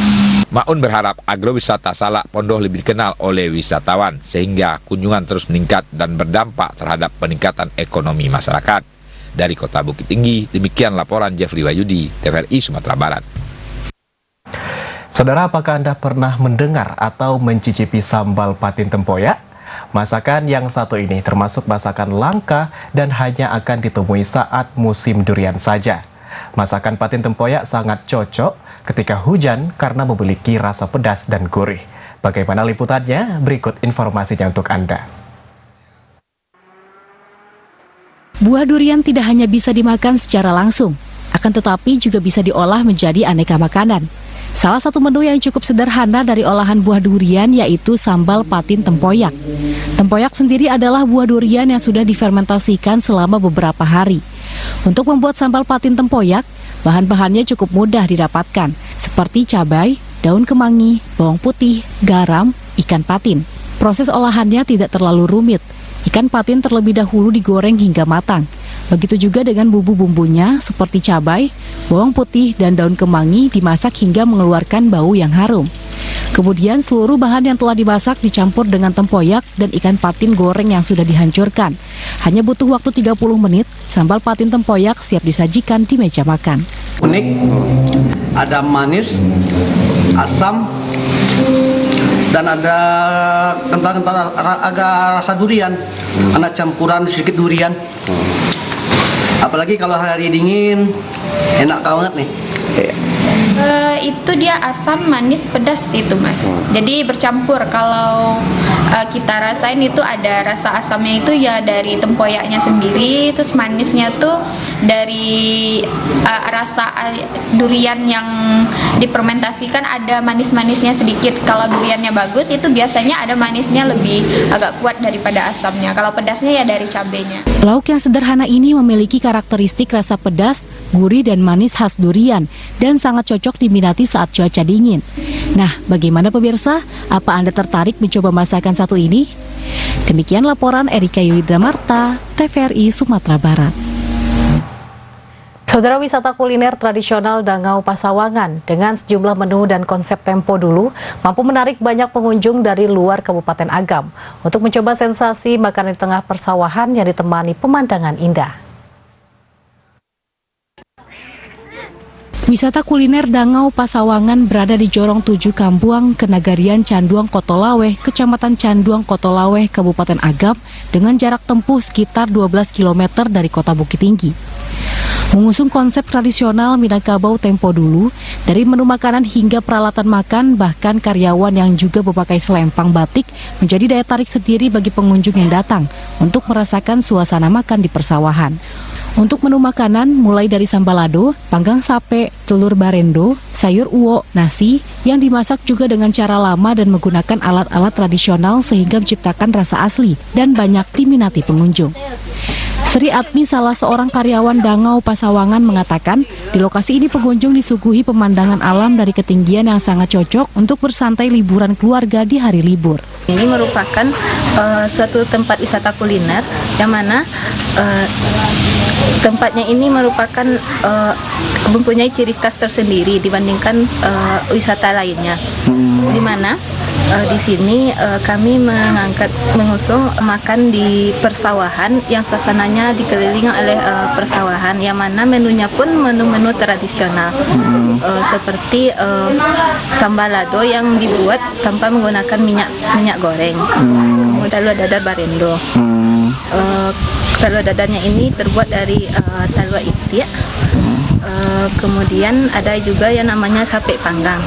Maun berharap agrowisata Salak Pondo lebih dikenal oleh wisatawan sehingga kunjungan terus meningkat dan berdampak terhadap peningkatan ekonomi masyarakat. Dari Kota Bukit Tinggi, demikian laporan Jeffrey Wahyudi, TVRI Sumatera Barat. Saudara, apakah Anda pernah mendengar atau mencicipi sambal patin tempoyak? Masakan yang satu ini termasuk masakan langka dan hanya akan ditemui saat musim durian saja. Masakan patin tempoyak sangat cocok ketika hujan karena memiliki rasa pedas dan gurih. Bagaimana liputannya? Berikut informasinya untuk Anda. Buah durian tidak hanya bisa dimakan secara langsung, akan tetapi juga bisa diolah menjadi aneka makanan. Salah satu menu yang cukup sederhana dari olahan buah durian yaitu sambal patin tempoyak. Tempoyak sendiri adalah buah durian yang sudah difermentasikan selama beberapa hari. Untuk membuat sambal patin tempoyak, bahan-bahannya cukup mudah didapatkan, seperti cabai, daun kemangi, bawang putih, garam, ikan patin. Proses olahannya tidak terlalu rumit. Ikan patin terlebih dahulu digoreng hingga matang. Begitu juga dengan bumbu-bumbunya seperti cabai, bawang putih, dan daun kemangi dimasak hingga mengeluarkan bau yang harum. Kemudian seluruh bahan yang telah dimasak dicampur dengan tempoyak dan ikan patin goreng yang sudah dihancurkan. Hanya butuh waktu 30 menit, sambal patin tempoyak siap disajikan di meja makan. Unik, ada manis, asam, dan ada kental-kental agak rasa durian. Ada campuran sedikit durian. Apalagi kalau hari dingin, enak banget nih. Itu dia asam, manis, pedas itu, Mas. Jadi bercampur. Kalau kita rasain itu ada rasa asamnya itu ya dari tempoyaknya sendiri, terus manisnya tuh dari rasa durian yang difermentasikan, ada manis-manisnya sedikit. Kalau duriannya bagus itu biasanya ada manisnya lebih agak kuat daripada asamnya. Kalau pedasnya ya dari cabenya. Lauk yang sederhana ini memiliki karakteristik rasa pedas, gurih dan manis khas durian, dan sangat cocok diminati saat cuaca dingin. Nah, bagaimana pemirsa? Apa Anda tertarik mencoba masakan satu ini? Demikian laporan Erika Yulidra Marta, TVRI Sumatera Barat. Saudara, wisata kuliner tradisional Dangau Pasawangan dengan sejumlah menu dan konsep tempo dulu mampu menarik banyak pengunjung dari luar Kabupaten Agam untuk mencoba sensasi makanan di tengah persawahan yang ditemani pemandangan indah. Wisata kuliner Dangau Pasawangan berada di Jorong 7 Kambuang, Kenagarian Canduang Kotolaweh, Kecamatan Canduang Kotolaweh, Kabupaten Agam dengan jarak tempuh sekitar 12 km dari kota Bukit Tinggi. Mengusung konsep tradisional Minangkabau tempo dulu, dari menu makanan hingga peralatan makan, bahkan karyawan yang juga memakai selempang batik menjadi daya tarik sendiri bagi pengunjung yang datang untuk merasakan suasana makan di persawahan. Untuk menu makanan mulai dari sambalado, panggang sape, telur barendo, sayur uwo, nasi yang dimasak juga dengan cara lama dan menggunakan alat-alat tradisional sehingga menciptakan rasa asli dan banyak diminati pengunjung. Sri Atmi, salah seorang karyawan Dangau Pasawangan, mengatakan di lokasi ini pengunjung disuguhi pemandangan alam dari ketinggian yang sangat cocok untuk bersantai liburan keluarga di hari libur. Ini merupakan suatu tempat wisata kuliner yang mana tempatnya ini merupakan mempunyai ciri khas tersendiri dibandingkan wisata lainnya. Di mana di sini kami mengusung makan di persawahan yang suasananya dikelilingi oleh persawahan, yang mana menunya pun menu-menu tradisional seperti sambalado yang dibuat tanpa menggunakan minyak goreng, talua dadar barendo. Talua dadarnya ini terbuat dari talua itik. Kemudian ada juga yang namanya sape panggang.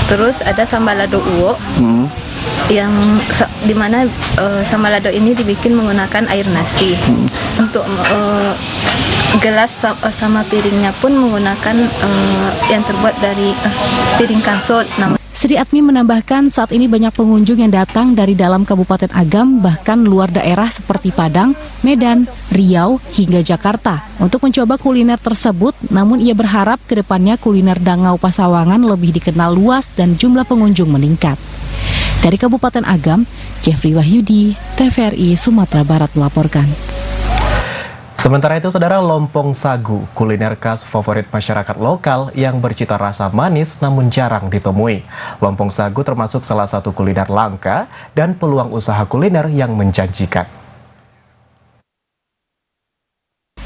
Terus ada sambalado uwo yang dimana sambalado ini dibikin menggunakan air nasi. Untuk gelas sama piringnya pun menggunakan yang terbuat dari piring kansot. Sri Atmi menambahkan saat ini banyak pengunjung yang datang dari dalam Kabupaten Agam, bahkan luar daerah seperti Padang, Medan, Riau, hingga Jakarta untuk mencoba kuliner tersebut. Namun ia berharap kedepannya kuliner Dangau Pasawangan lebih dikenal luas dan jumlah pengunjung meningkat. Dari Kabupaten Agam, Jeffrey Wahyudi, TVRI Sumatera Barat melaporkan. Sementara itu, saudara, lompong sagu, kuliner khas favorit masyarakat lokal yang bercita rasa manis namun jarang ditemui. Lompong sagu termasuk salah satu kuliner langka dan peluang usaha kuliner yang menjanjikan.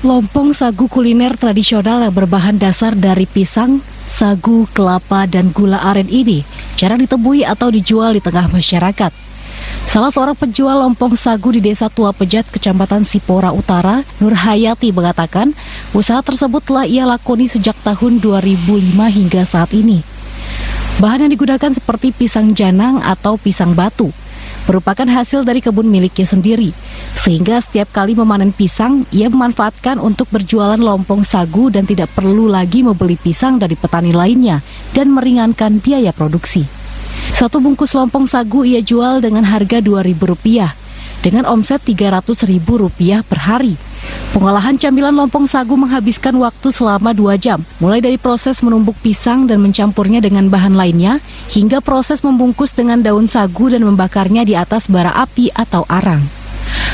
Lompong sagu kuliner tradisional yang berbahan dasar dari pisang, sagu, kelapa, dan gula aren ini jarang ditemui atau dijual di tengah masyarakat. Salah seorang penjual lompong sagu di Desa Tua Pejat, Kecamatan Sipora Utara, Nur Hayati, mengatakan usaha tersebut telah ia lakoni sejak tahun 2005 hingga saat ini. Bahan yang digunakan seperti pisang janang atau pisang batu merupakan hasil dari kebun miliknya sendiri, sehingga setiap kali memanen pisang, ia memanfaatkan untuk berjualan lompong sagu dan tidak perlu lagi membeli pisang dari petani lainnya dan meringankan biaya produksi. Satu bungkus lompong sagu ia jual dengan harga Rp2.000 dengan omset Rp300.000 per hari. Pengolahan camilan lompong sagu menghabiskan waktu selama 2 jam, mulai dari proses menumbuk pisang dan mencampurnya dengan bahan lainnya, hingga proses membungkus dengan daun sagu dan membakarnya di atas bara api atau arang.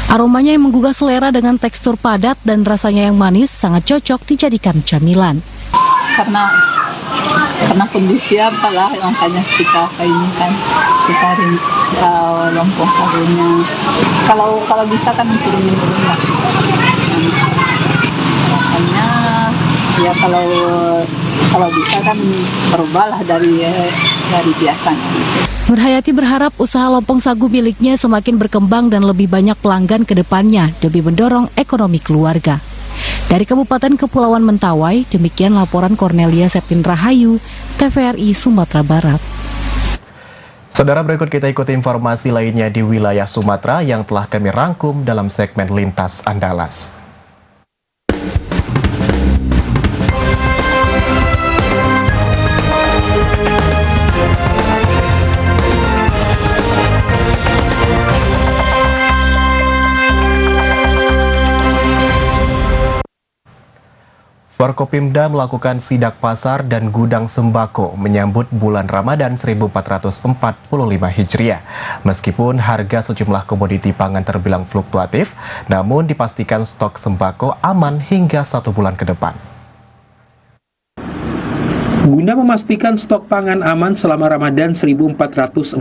Aromanya yang menggugah selera dengan tekstur padat dan rasanya yang manis sangat cocok dijadikan camilan. Karena kondisi apalah, makanya kita ini kan kita lompong sagunya. Kalau bisa kan turunin dulu lah. Makanya ya kalau bisa kan berubahlah dari biasanya. Nur Hayati berharap usaha lompong sagu miliknya semakin berkembang dan lebih banyak pelanggan ke depannya demi mendorong ekonomi keluarga. Dari Kabupaten Kepulauan Mentawai, demikian laporan Cornelia Septin Rahayu, TVRI Sumatera Barat. Saudara, berikut kita ikuti informasi lainnya di wilayah Sumatera yang telah kami rangkum dalam segmen Lintas Andalas. Forkopimda melakukan sidak pasar dan gudang sembako menyambut bulan Ramadan 1445 Hijriah. Meskipun harga sejumlah komoditi pangan terbilang fluktuatif, namun dipastikan stok sembako aman hingga 1 bulan ke depan. Guna memastikan stok pangan aman selama Ramadan 1445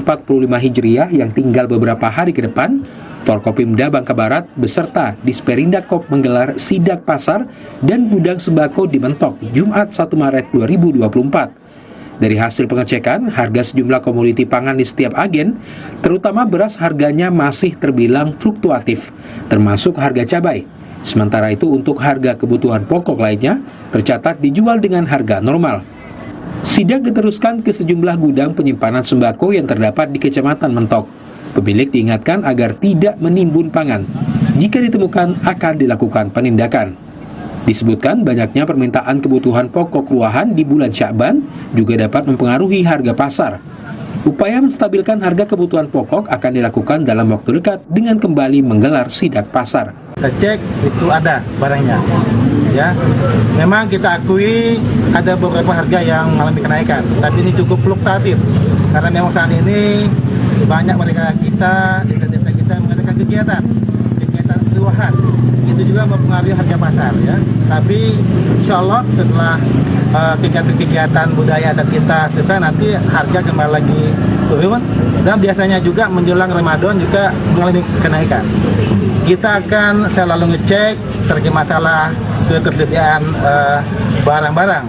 Hijriah yang tinggal beberapa hari ke depan, Forkopimda Bangka Barat beserta Disperindakop menggelar sidak pasar dan gudang sembako di Mentok, Jumat 1 Maret 2024. Dari hasil pengecekan, harga sejumlah komoditi pangan di setiap agen, terutama beras harganya masih terbilang fluktuatif, termasuk harga cabai. Sementara itu untuk harga kebutuhan pokok lainnya, tercatat dijual dengan harga normal. Sidak diteruskan ke sejumlah gudang penyimpanan sembako yang terdapat di Kecamatan Mentok. Pemilik diingatkan agar tidak menimbun pangan. Jika ditemukan, akan dilakukan penindakan. Disebutkan banyaknya permintaan kebutuhan pokok ruahan di bulan Sya'ban juga dapat mempengaruhi harga pasar. Upaya menstabilkan harga kebutuhan pokok akan dilakukan dalam waktu dekat dengan kembali menggelar sidak pasar. Kita cek itu ada barangnya, ya. Memang kita akui ada beberapa harga yang mengalami kenaikan, tapi ini cukup fluktuatif karena memang saat ini banyak mereka kita di desa kita mengadakan kegiatan ruahan, itu juga mempengaruhi harga pasar, ya. Tapi insya Allah setelah kegiatan budaya adat kita selesai, nanti harga kembali lagi turun, dan biasanya juga menjelang Ramadan juga mengalami kenaikan. Kita akan selalu ngecek terkait masalah ketersediaan barang-barang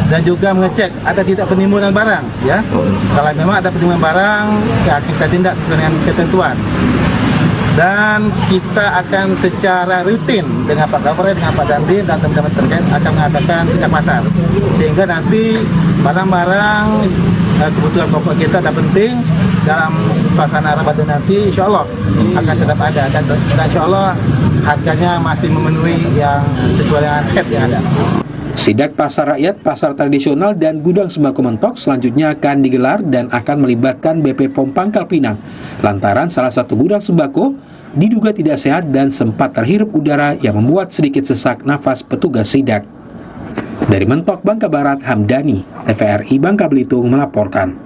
dan juga mengecek ada tidak penimbunan barang, ya. Kalau memang ada penimbunan barang, ya kita tindak sesuai dengan ketentuan. Dan kita akan secara rutin dengan Pak Kapolres, dengan Pak Dandim dan teman-teman terkait akan mengadakan sidak pasar, sehingga nanti barang-barang kebutuhan pokok kita dan penting dalam suasana Ramadan nanti insya Allah akan tetap ada, dan insya Allah harganya masih memenuhi yang sesuai dengan head yang ada. Sidak pasar rakyat, pasar tradisional, dan gudang sembako Mentok selanjutnya akan digelar dan akan melibatkan BP POM Pangkal Pinang. Lantaran salah satu gudang sembako diduga tidak sehat dan sempat terhirup udara yang membuat sedikit sesak nafas petugas sidak. Dari Mentok, Bangka Barat, Hamdani, TVRI Bangka Belitung melaporkan.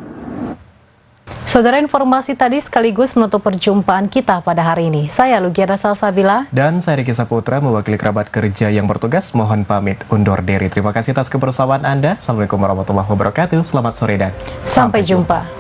Saudara, informasi tadi sekaligus menutup perjumpaan kita pada hari ini. Saya Lugiana Salsabila. Dan saya Riki Saputra mewakili kerabat kerja yang bertugas. Mohon pamit undur diri. Terima kasih atas kebersamaan Anda. Assalamualaikum warahmatullahi wabarakatuh. Selamat sore dan sampai jumpa.